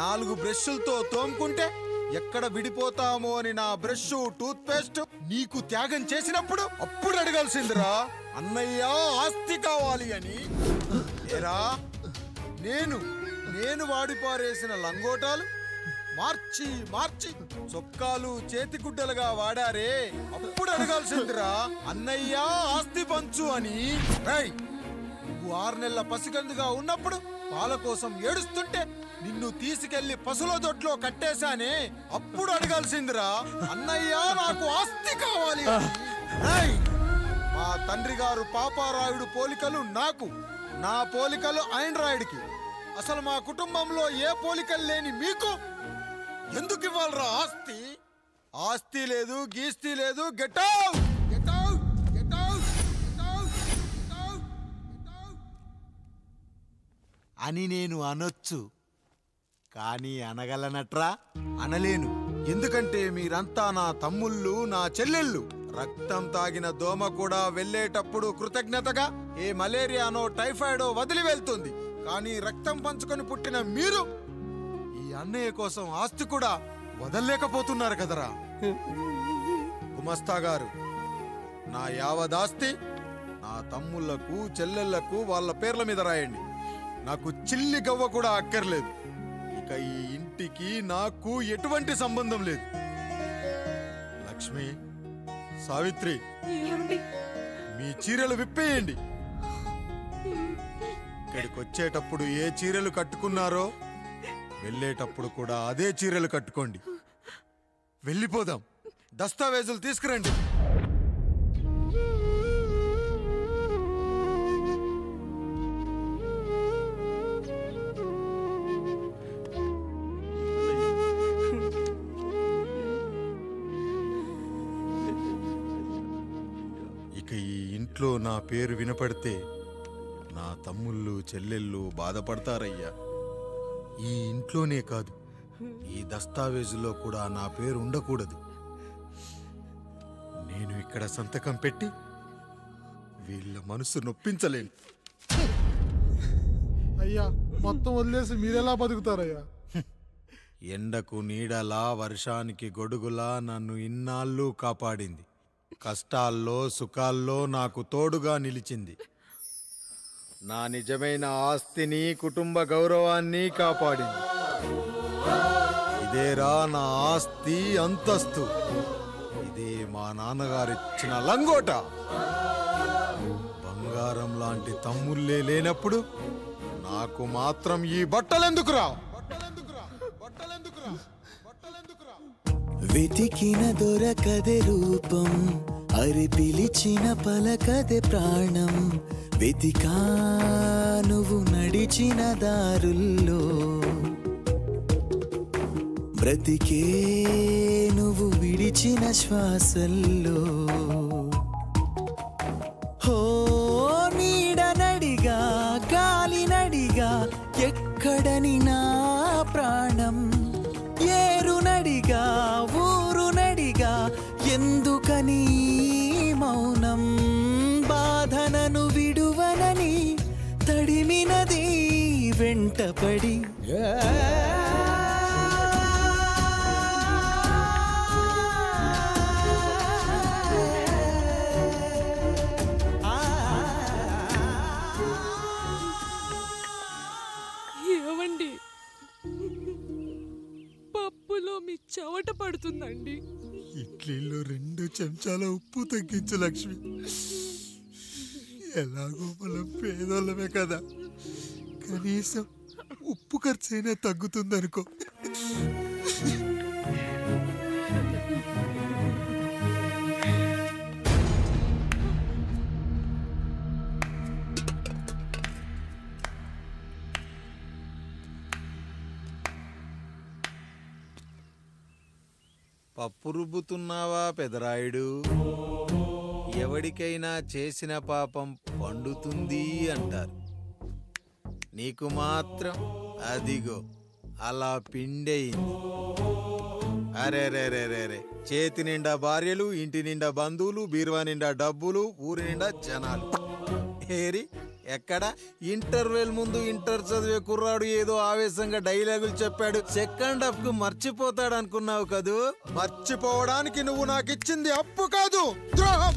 4 బ్రష్లతో తోముకుంటే ఎక్కడ విడిపోతామో అని నా బ్రష్ టూత్ పేస్ట్ నీకు త్యాగం చేసినప్పుడు అప్పుడు అడగాల్సిందిరా, అన్నయ్య ఆస్తి కావాలి అని. ఎరా, నేను వాడిపారేసిన లంగోటాలు మార్చి మార్చి చొక్కాలు చేతిగుడ్డలుగా వాడారే, అప్పుడు అడగాల్సిందిరా, అన్నయ్య ఆస్తి పంచు అని. నువ్వు 6 నెలల పసిగందుగా ఉన్నప్పుడు పాల కోసం ఏడుస్తుంటే నిన్ను తీసుకెళ్లి పశువుల దొడ్లో కట్టేశానే, అప్పుడు అడగాల్సిందిరా, అన్నయ్య నాకు ఆస్తి కావాలి అని. మా తండ్రి గారు పాపారాయుడు పోలికలు నాకు, నా పోలికలు ఆండ్రాయిడ్కి. అసలు మా కుటుంబంలో ఏ పోలికలు లేని మీకు ఎందుకు ఇవ్వాలరా ఆస్తి? ఆస్తి లేదు, గీస్తి లేదు. Get out, get out, get out, get out, get out అని నేను అనొచ్చు, కానీ అనగలనట్రా? అనలేను. ఎందుకంటే మీరంతా నా తమ్ముళ్ళు, నా చెల్లెళ్ళు. రక్తం తాగిన దోమ కూడా వెళ్ళేటప్పుడు కృతజ్ఞతగా ఏ మలేరియానో టైఫాయిడో వదిలి వెళ్తుంది. కానీ రక్తం పంచుకొని పుట్టిన మీరు ఈ అన్నయ్య కోసం ఆస్తి కూడా వదల్లేకపోతున్నారు కదరా. గుమస్తా గారు, నా యావదాస్తి నా తమ్ముళ్లకు చెల్లెళ్లకు వాళ్ళ పేర్ల మీద రాయండి. నాకు చిల్లి గవ్వ కూడా అక్కర్లేదు. ఇక ఈ ఇంటికి నాకు ఎటువంటి సంబంధం లేదు. లక్ష్మి, సావిత్రి, మీ చీరలు విప్పేయండి. ఇక్కడికి వచ్చేటప్పుడు ఏ చీరలు కట్టుకున్నారో వెళ్ళేటప్పుడు కూడా అదే చీరలు కట్టుకోండి. వెళ్ళిపోదాం. దస్తావేజులు తీసుకురండి. ఇంట్లో నా పేరు వినపడితే నా తమ్ముళ్ళు చెల్లెళ్ళు బాధపడతారయ్యా. ఈ ఇంట్లోనే కాదు, ఈ దస్తావేజులో కూడా నా పేరు ఉండకూడదు. నేను ఇక్కడ సంతకం పెట్టి వీళ్ళ మనసు నొప్పించలేను. అయ్యా మొత్తం వదిలేసి మీరెలా బతుకుతారయ్యా? ఎండకు నీడలా, వర్షానికి గొడుగులా నన్ను ఇన్నాళ్ళు కాపాడింది. కష్టాల్లో సుఖాల్లో నాకు తోడుగా నిలిచింది. నా నిజమైన ఆస్తిని, కుటుంబ గౌరవాన్ని కాపాడింది. ఇదేరా నా ఆస్తి, అంతస్తు. ఇదే మా నాన్నగారిచ్చిన లంగోట. బంగారం లాంటి తమ్ముళ్ళే లేనప్పుడు నాకు మాత్రం ఈ బట్టలెందుకురా? వెతికిన దొరకదే రూపం, అరి పిలిచిన పలకదే ప్రాణం. వెతికా నువ్వు నడిచిన దారుల్లో, బ్రతికే నువ్వు విడిచిన శ్వాసల్లో. హో నీడనడిగా, గాలినడిగా, ఎక్కడని నా ప్రాణం. ఏరునడిగా, ఊరునడిగా, ఎందుకని మౌనం. బాధనను విడువనని తడిమినది వెంటపడి. ఏవండి, పప్పులో మీ చెమట పడుతుందండి. ఇడ్లీలో 2 చెంచాల ఉప్పు తగ్గించు లక్ష్మి. ఎలాగో మనం పేదోళ్ళమే కదా, కనీసం ఉప్పు ఖర్చైనా తగ్గుతుందనుకో. పప్పు రుబ్బుతున్నావా పెదరాయుడు? ఎవడికైనా చేసిన పాపం పండుతుంది అంటారు. నీకు మాత్రం అదిగో అలా పిండయింది. అరే రే రే రే రే, చేతి నిండా భార్యలు, ఇంటి నిండా బంధువులు, బీరువా నిండా డబ్బులు, ఊరి నిండా జనాలు. ఏరి ఎక్కడ? ఇంటర్వెల్ ముందు ఇంటర్ చదివే కుర్రాడు ఏదో ఆవేశంగా డైలాగులు చెప్పాడు, సెకండ్ హాఫ్ కు మర్చిపోతాడు అనుకున్నావు కదూ? మర్చిపోవడానికి నువ్వు నాకు ఇచ్చింది అప్పు కాదు, ద్రోహం.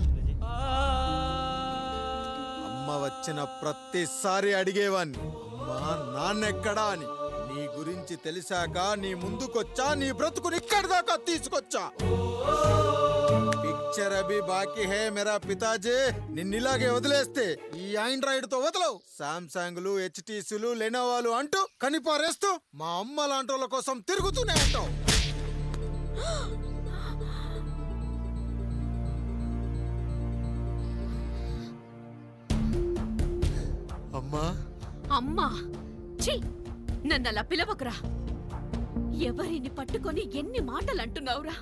అమ్మ వచ్చిన ప్రతిసారి అడిగేవాణ్ణి, అమ్మా నాన్నెక్కడా అని. నీ గురించి తెలిసాక నీ ముందుకొచ్చా, నీ బ్రతుకుని ఇక్కడి దాకా తీసుకొచ్చా. పిక్చర్ అభి బాకీ హే మేరా పితాజీ. నిన్నిలాగే వదిలేస్తే ఈ ఆండ్రాయిడ్ తో వదలవు. సామ్సంగ్లు, హెచ్టీసీలు, లెనోవాలు అంటూ కనిపారేస్తూ మా అమ్మ లాంటోళ్ళ కోసం తిరుగుతూనే ఉంటావు. అమ్మా అమ్మా, ఛీ, నన్ను అలా పిలవకురా. ఎవరిని పట్టుకొని ఎన్ని మాటలు అంటున్నావురా?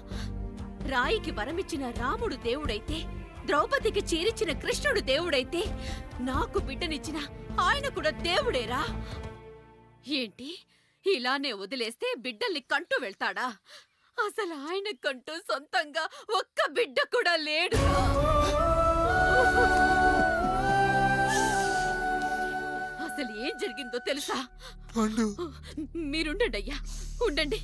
రాయికి వరమిచ్చిన రాముడు దేవుడైతే, ద్రౌపదికి చీరిచిన కృష్ణుడు దేవుడైతే, నాకు బిడ్డనిచ్చిన ఆయన కూడా దేవుడేరా. ఏంటి, ఇలానే వదిలేస్తే బిడ్డల్ని కంటూ వెళ్తాడా? అసలు ఆయన కంటూ సొంతంగా ఒక్క బిడ్డ కూడా లేడు. అసలు ఏం జరిగిందో తెలుసా? మీరుండండి అయ్యా, ఉండండి.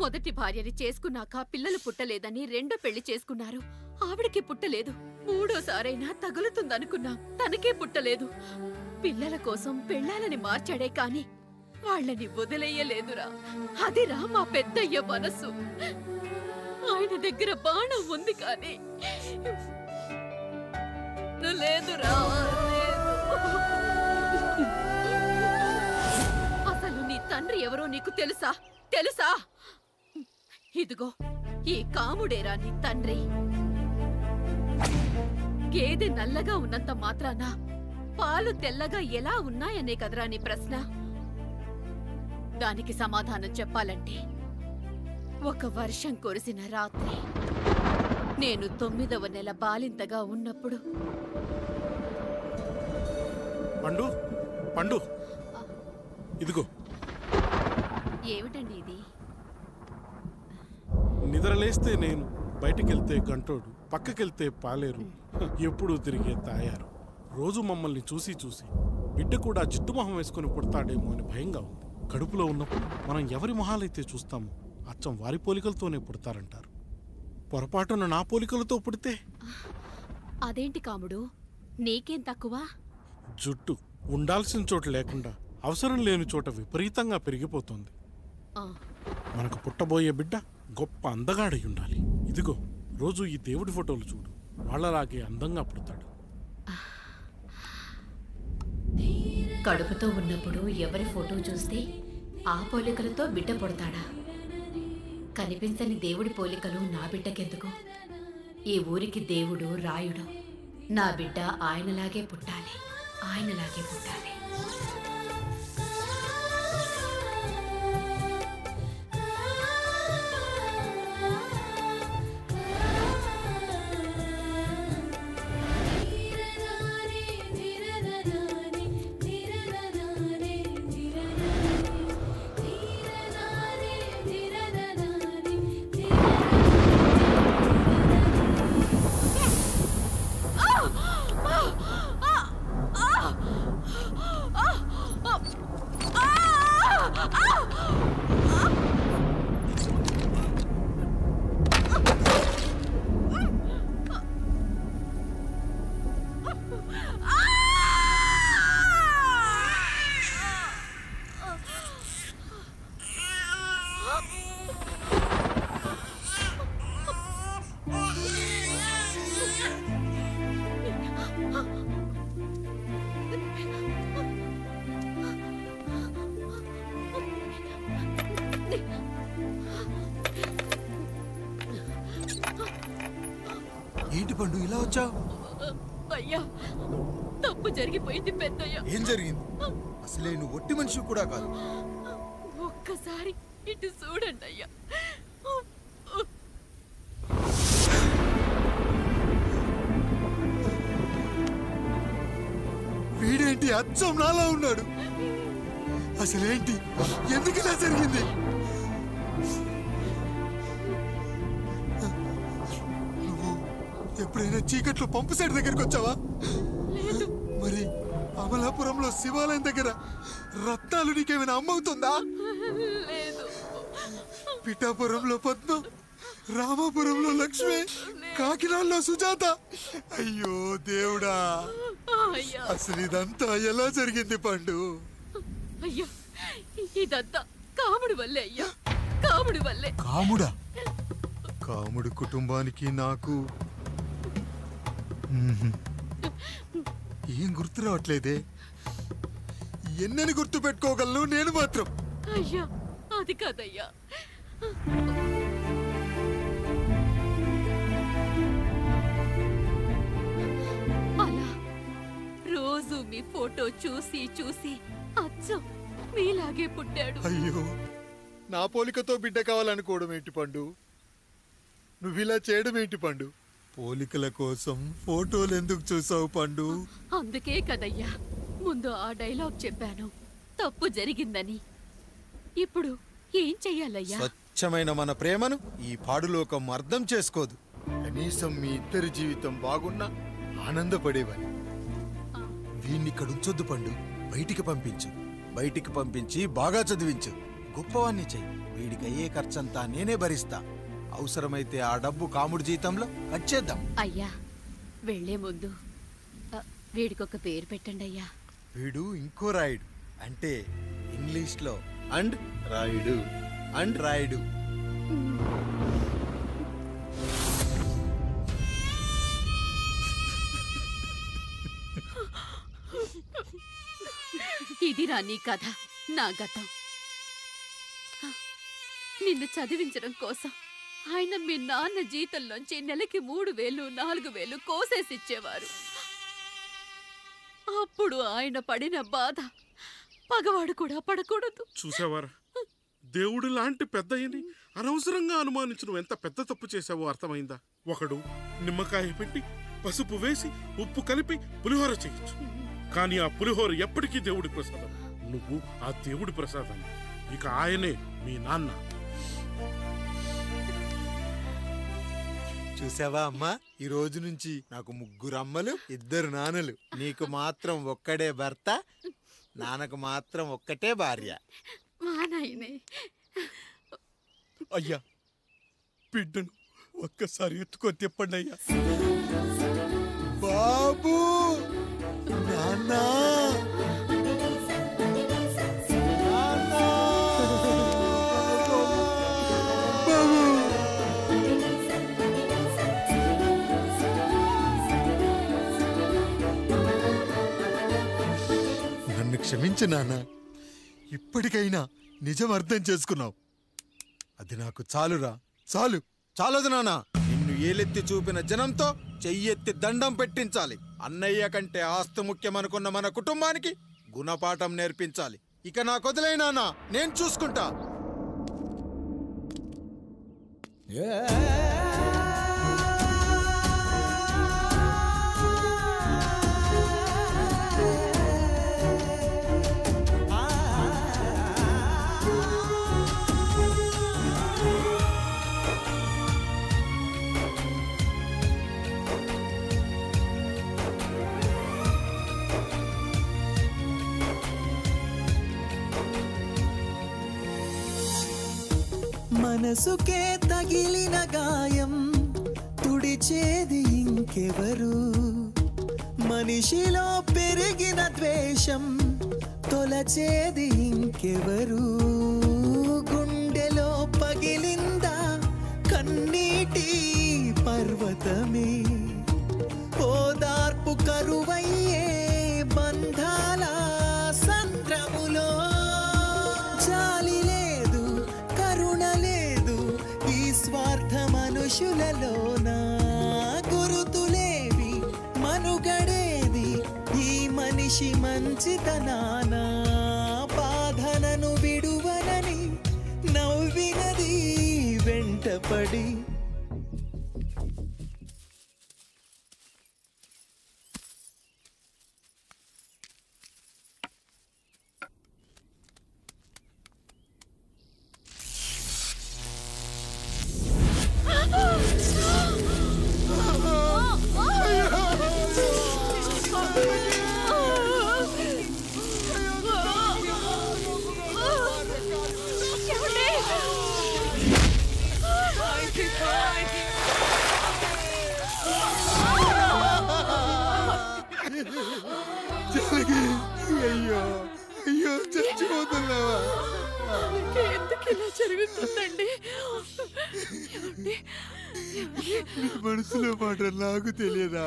మొదటి భార్యని చేసుకున్నాక పిల్లలు పుట్టలేదని రెండో పెళ్లి చేసుకున్నారు. ఆవిడకి పుట్టలేదు. మూడోసారైనా తగులుతుందనుకున్నాం, తనకే పుట్టలేదు. పిల్లల కోసం పెళ్ళాలని మార్చాడే కాని వాళ్ళని వదిలేయలేదురా. అదిరా మా పెద్దయ్య మనసు. ఆయన దగ్గర బాణం ఉంది కానీ లేదురా, అసలు నీ తండ్రి ఎవరో నీకు తెలుసా? తెలుసా? ఇదిగో ఈ కాముడేరా నీ తండ్రి. గేదె నల్లగా ఉన్నంత మాత్రాన పాలు తెల్లగా ఎలా ఉన్నాయనే కదరా నీ ప్రశ్న. దానికి సమాధానం చెప్పాలంటే, ఒక వర్షం కురిసిన రాత్రి నేను 9వ నెల బాలింతగా ఉన్నప్పుడు పండు పండు ఇదిగో ఏమిటండి ఇది? నిద్రలేస్తే నేను, బయటికెళ్తే గంటోడు, పక్కకెళ్తే పాలేరు, ఎప్పుడూ తిరిగే తాయారు. రోజు మమ్మల్ని చూసి చూసి బిడ్డ కూడా జిడ్డు మొహం వేసుకొని పుడతాడేమో అని భయంగా ఉంది. కడుపులో ఉన్నప్పుడు మనం ఎవరి మొహాలైతే చూస్తామో అచ్చం వారి పోలికలతోనే పుడతారంటారు. పొరపాటున నా పోలికలతో పుడితే? అదేంటి కాముడు, నీకేం తక్కువ? జుట్టు ఉండాల్సిన చోట లేకుండా అవసరం లేని చోట విపరీతంగా పెరిగిపోతుంది. మనకు పుట్టబోయే బిడ్డ గొప్ప అందగాడై ఉండాలి. ఇదిగో రోజు ఈ దేవుడి ఫోటోలు చూడు, వాళ్ళలాగే అందంగా పుడతాడు. కడుపుతో ఉన్నప్పుడు ఎవరి ఫోటో చూస్తే ఆ పోలికలతో బిడ్డ పుడతాడా? కనిపించని దేవుడి పోలికలు నా బిడ్డకెందుకు? ఈ ఊరికి దేవుడు రాయుడు. నా బిడ్డ ఆయనలాగే పుట్టాలి, ఆయనలాగే పుట్టాలి. ఏంటి పండు ఇలా వచ్చావు? అయ్యా, తప్పు జరిగిపోయింది పెద్దయ్య. ఏం జరిగింది? అసలే నువ్వు ఒట్టి మనిషి కూడా కాదు. ఒక్కసారి ఇటు చూడండి అయ్యా. వీడేంటి అచ్చం నాలా ఉన్నాడు? అసలేంటి, ఎందుకు ఇలా జరిగింది? ఎప్పుడైనా చీకట్లో పంపు సైడ్ దగ్గరికి వచ్చావా? మరి అమలాపురంలో శివాలయం దగ్గర రత్నాలు నీకేమైనా అమ్మవుతుందా? పిఠాపురంలో పద్మం, రామాపురంలో లక్ష్మి, కాకినాడలో సుజాత. అయ్యో దేవుడా, అసలు ఇదంతా ఎలా జరిగింది పండు? అయ్యా, ఇదంతా కాముడి వల్లే అయ్యా, కాముడి వల్లే. కాముడా? కాముడి కుటుంబానికి నాకు ఏం గుర్తు రావట్లేదే. ఎన్నని గుర్తు పెట్టుకోగలను నేను మాత్రం? అయ్యా, అది కాదయ్యా. అలా రోజు మీ ఫోటో చూసి చూసి అచ్చం మీలాగే పుట్టాడు. అయ్యో, నా పోలికతో బిడ్డ కావాలనుకోవడం ఏంటి పండు? నువ్విలా చేయడం ఏంటి పండు? పోలికల కోసం ఫోటోలు ఎందుకు చూసావు పండు? అందుకే కదయ్యా ముందు ఆ డైలాగ్ చెప్పాను, తప్పు జరిగిందని. ఇప్పుడు ఏం చెయ్యాలయ్యా? స్వచ్ఛమైన మన ప్రేమను ఈ పాడులోకం అర్థం చేసుకోదు. కనీసం మీ ఇద్దరి జీవితం బాగున్నా ఆనందపడేవాని. వీణ్ణి ఇక్కడ ఉంచొద్దు పండు, బయటికి పంపించు. బయటికి పంపించి బాగా చదివించు, గొప్పవాణ్ణి చెయ్యి. వీడికి అయ్యే ఖర్చంతా నేనే భరిస్తా. అవసరమైతే ఆ డబ్బు కాముడి జీతంలో కట్ చేద్దాం. అయ్యా, వెళ్లే ముందు వీడికొక పేరు పెట్టండి అయ్యా. వీడు ఇంకో రాయుడు, అంటే ఇంగ్లీష్ లో అండ్ రాయుడు, అండ్ రాయుడు. ఇదిరా నీ కథ, నా గతం. నిన్ను చదివించడం కోసం ఆయన మీ నాన్న జీతంలోంచి నెలకి 3000, 4000 కోసేసిచ్చేవారు. అప్పుడు ఆయన పడిన బాధ పగవాడు కూడా పడకూడదు. చూసావారా, దేవుడు లాంటి పెద్దయ్యని అనవసరంగా అనుమానించి నువ్వు ఎంత పెద్ద తప్పు చేశావో అర్థమైందా? ఒకడు నిమ్మకాయ పెట్టి పసుపు వేసి ఉప్పు కలిపి పులిహోర చేయొచ్చు, కానీ ఆ పులిహోర ఎప్పటికీ దేవుడి ప్రసాదం. నువ్వు ఆ దేవుడి ప్రసాదం. ఇక ఆయనే మీ నాన్న. చూసావా అమ్మా, ఈ రోజు నుంచి నాకు 3 అమ్మలు 2 నాన్నలు. నీకు మాత్రం ఒక్కడే భర్త, నాన్నకు మాత్రం ఒక్కటే భార్య. మా నాయనే అయ్యా, బిడ్డను ఒక్కసారి ఎత్తుకొని తిప్పండి అయ్యా. బాబు, నాన్న, నన్ను క్షమించు నాన్న. ఇప్పటికైనా నిజం అర్థం చేసుకున్నావు. అది నాకు చాలురా, చాలదు నాన్న. నిన్ను ఏలెత్తి చూపిన జనంతో చెయ్యెత్తి దండం పెట్టించాలి. అన్నయ్య కంటే ఆస్తి ముఖ్యమనుకున్న మన కుటుంబానికి గుణపాఠం నేర్పించాలి. ఇక నాకు వదిలే నాన్న, నేను చూసుకుంటా. మనసుకే తగిలిన గాయం తుడిచేది ఇంకెవరు? మనిషిలో పెరిగిన ద్వేషం తొలచేది ఇంకెవరు? గుండెలో పగిలిందా కన్నీటి పర్వతమే? ఓదార్పు కరువయ్యే బంధాల సంద్రములో జాలి లేదు, కరుణ లేదు ఈ స్వార్థ మనుషులలోన. గురుతులేవి, మనుగడేది ఈ మనిషి మంచితనాన. బాధనను విడువనని నవ్వినది వెంటపడి. అయ్యో అయ్యో, చచ్చిపోతున్నావా? ఎందుకు ఇలా జరుగుతుందండి? నీ మనసులో మాట నాకు తెలియదా?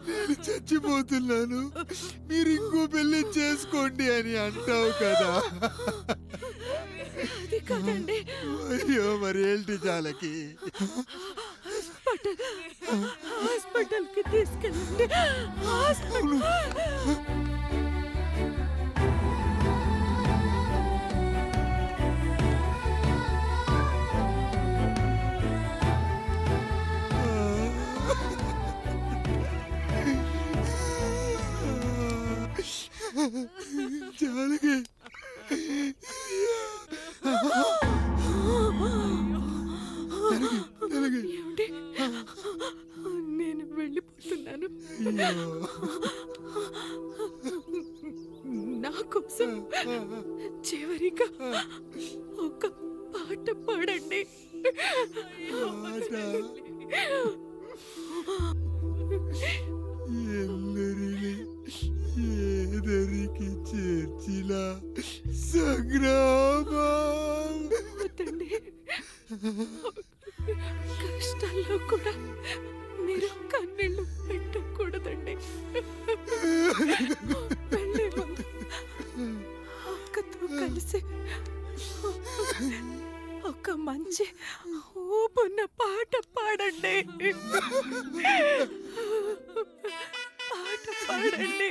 నేను చచ్చిపోతున్నాను, మీరు ఇంకో పెళ్లి చేసుకోండి అని అంటావు కదా. అది కాదండి. అయ్యో, మరి ఏంటి జానకి? హాస్పిటల్కి తీసుకెళ్ళండి. హాస్పిటల్. జానకి, ఏమండి? నేను వెళ్ళిపోతున్నాను. నా కోసం చివరిగా ఒక పాట పాడండి. ఎల్లరిని ఏదరికి చేర్చిన సంగ్రామం. కష్టాల్లో కూడా మీరు కన్నీళ్ళు పెట్టకూడదండి. వెళ్ళే ముందు అక్కతో కలిసి ఒక మంచి ఊపున్న పాట పాడండి. పాట పాడండి.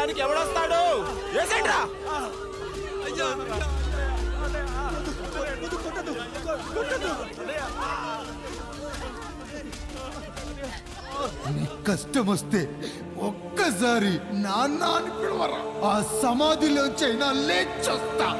వేయడానికి ఎవడొస్తాడు? వేసేట్రా. కష్టం వస్తే ఒక్కసారి నాన్న అని పిలవరా, ఆ సమాధిలోంచైనా లేచొస్తా.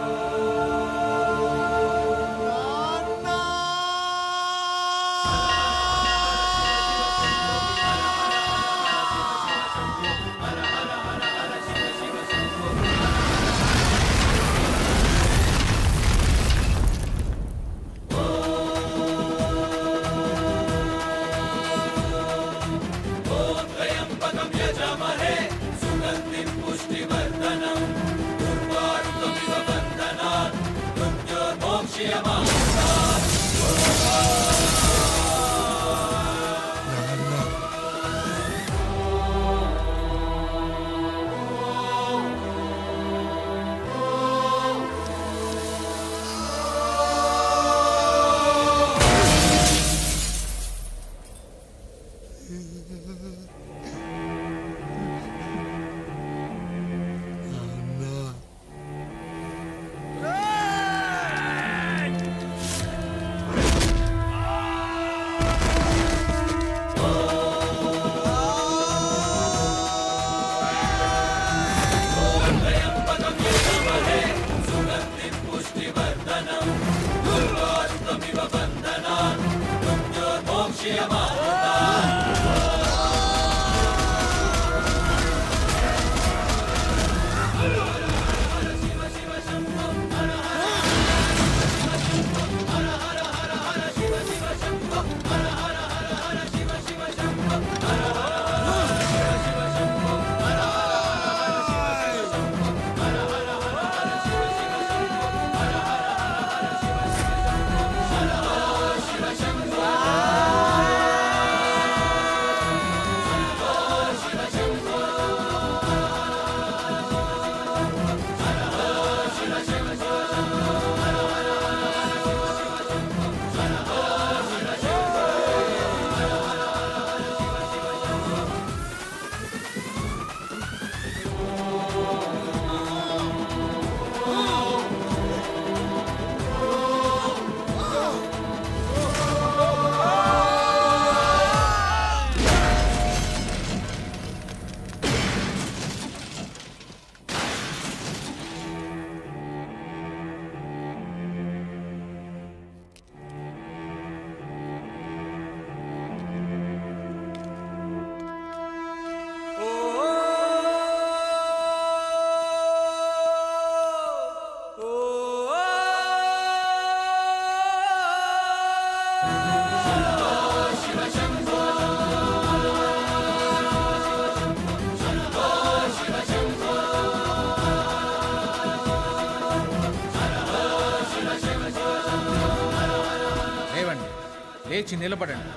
లేచి నిలబడండి,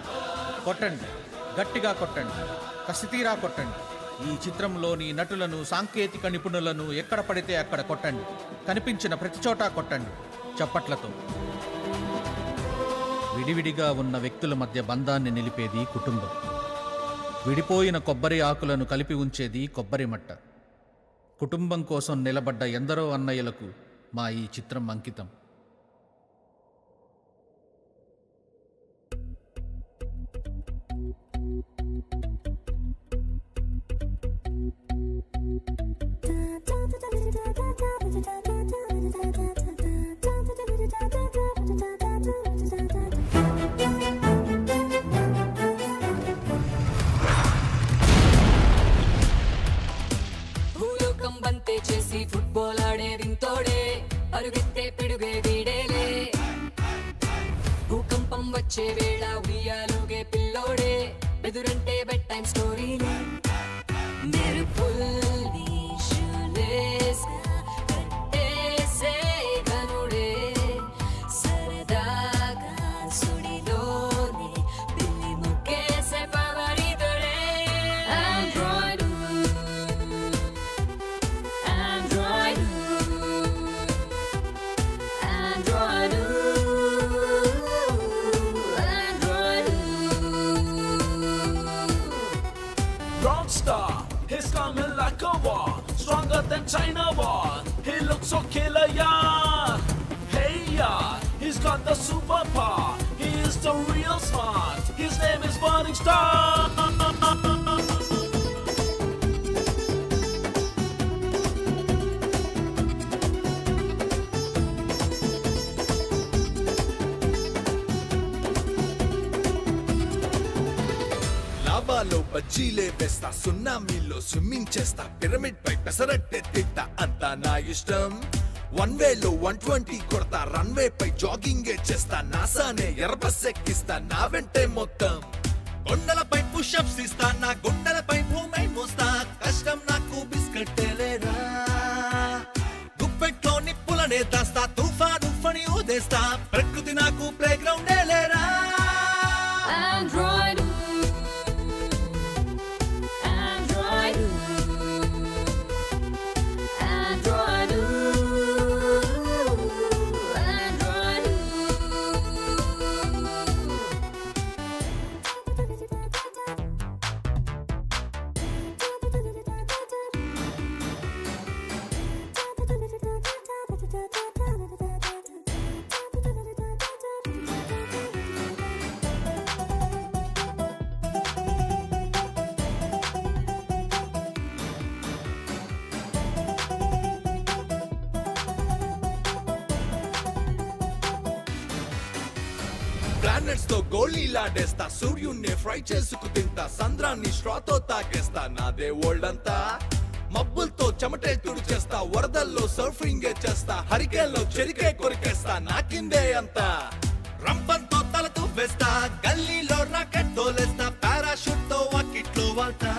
కొట్టండి, గట్టిగా కొట్టండి, కసితీరా కొట్టండి. ఈ చిత్రంలోని నటులను, సాంకేతిక నిపుణులను ఎక్కడ పడితే అక్కడ కొట్టండి. కనిపించిన ప్రతి చోట కొట్టండి చప్పట్లతో. విడివిడిగా ఉన్న వ్యక్తుల మధ్య బంధాన్ని నిలిపేది కుటుంబం. విడిపోయిన కొబ్బరి ఆకులను కలిపి ఉంచేది కొబ్బరి మట్ట. కుటుంబం కోసం నిలబడ్డ ఎందరో అన్నయ్యలకు మా ఈ చిత్రం అంకితం. చేసి ఫుట్బాల్ ఆడే వింతోడే, అరుగెత్తే పిడుగే వీడేలే. భూకంపం వచ్చే వేళ ఉయ్యాలుగే పిల్లోడే, ఎదురంటే బెడ్ టైం స్టోరీలే. మెరుపుల్ని షూలేస్గా కట్టేసే గనుడే, సరదాగా సుడిలోనే పిల్లి ముక్కేసే పవరితుడే. Android Rockstar, he's coming like than China wall. He looks so killer, yeah. Hey, yeah, he's got the superpower. He is the real smart. His name is Burning Star. లాబాలో బజ్జీలే వేస్తా, సున్నామీలో swimming చేస్తా, pyramid పై పెసరట్టే తిట్టా, అంతా నా ఇష్టం. 1 వేలో 120 కొడతా, runway పై jogging చేస్తా, నాసానే ఎర్రబస్ ఎక్కిస్తా, నా వెంటే మొత్తం. కొండలపై పుషప్స్ ఇస్తా, నా గుండెలపై భూమై మోస్తా, కష్టం నాకు బిస్కెట్టేలేరా. గుప్పెట్లో నిప్పులనే దాస్తా, తుఫాను ఫణి ఊదేస్తా, ప్రకృతి నాకు ప్లే గ్రౌండే లేరా. Android, Android, Android, Android. Planets తో గోళీలాడేస్తా, సూర్యున్నే ఫ్రై చేసుకు తింటా, సంద్రాన్ని స్ట్రాతో తాగేస్తా, నాదే వరల్డ్ అంతా. మబ్బులతో చెమటే తుడిచేస్తా, వరదల్లో సర్ఫింగ్ చేస్తా, హరికేల్లో చెరికే కొరికేస్తా, నాకిందే అంతా. రంపంతో తల తువ్వేస్తా, గల్లీలో రాకెట్ తోలేస్తా, పారాషూట్ తో వాకిట్లో వాళ్తా.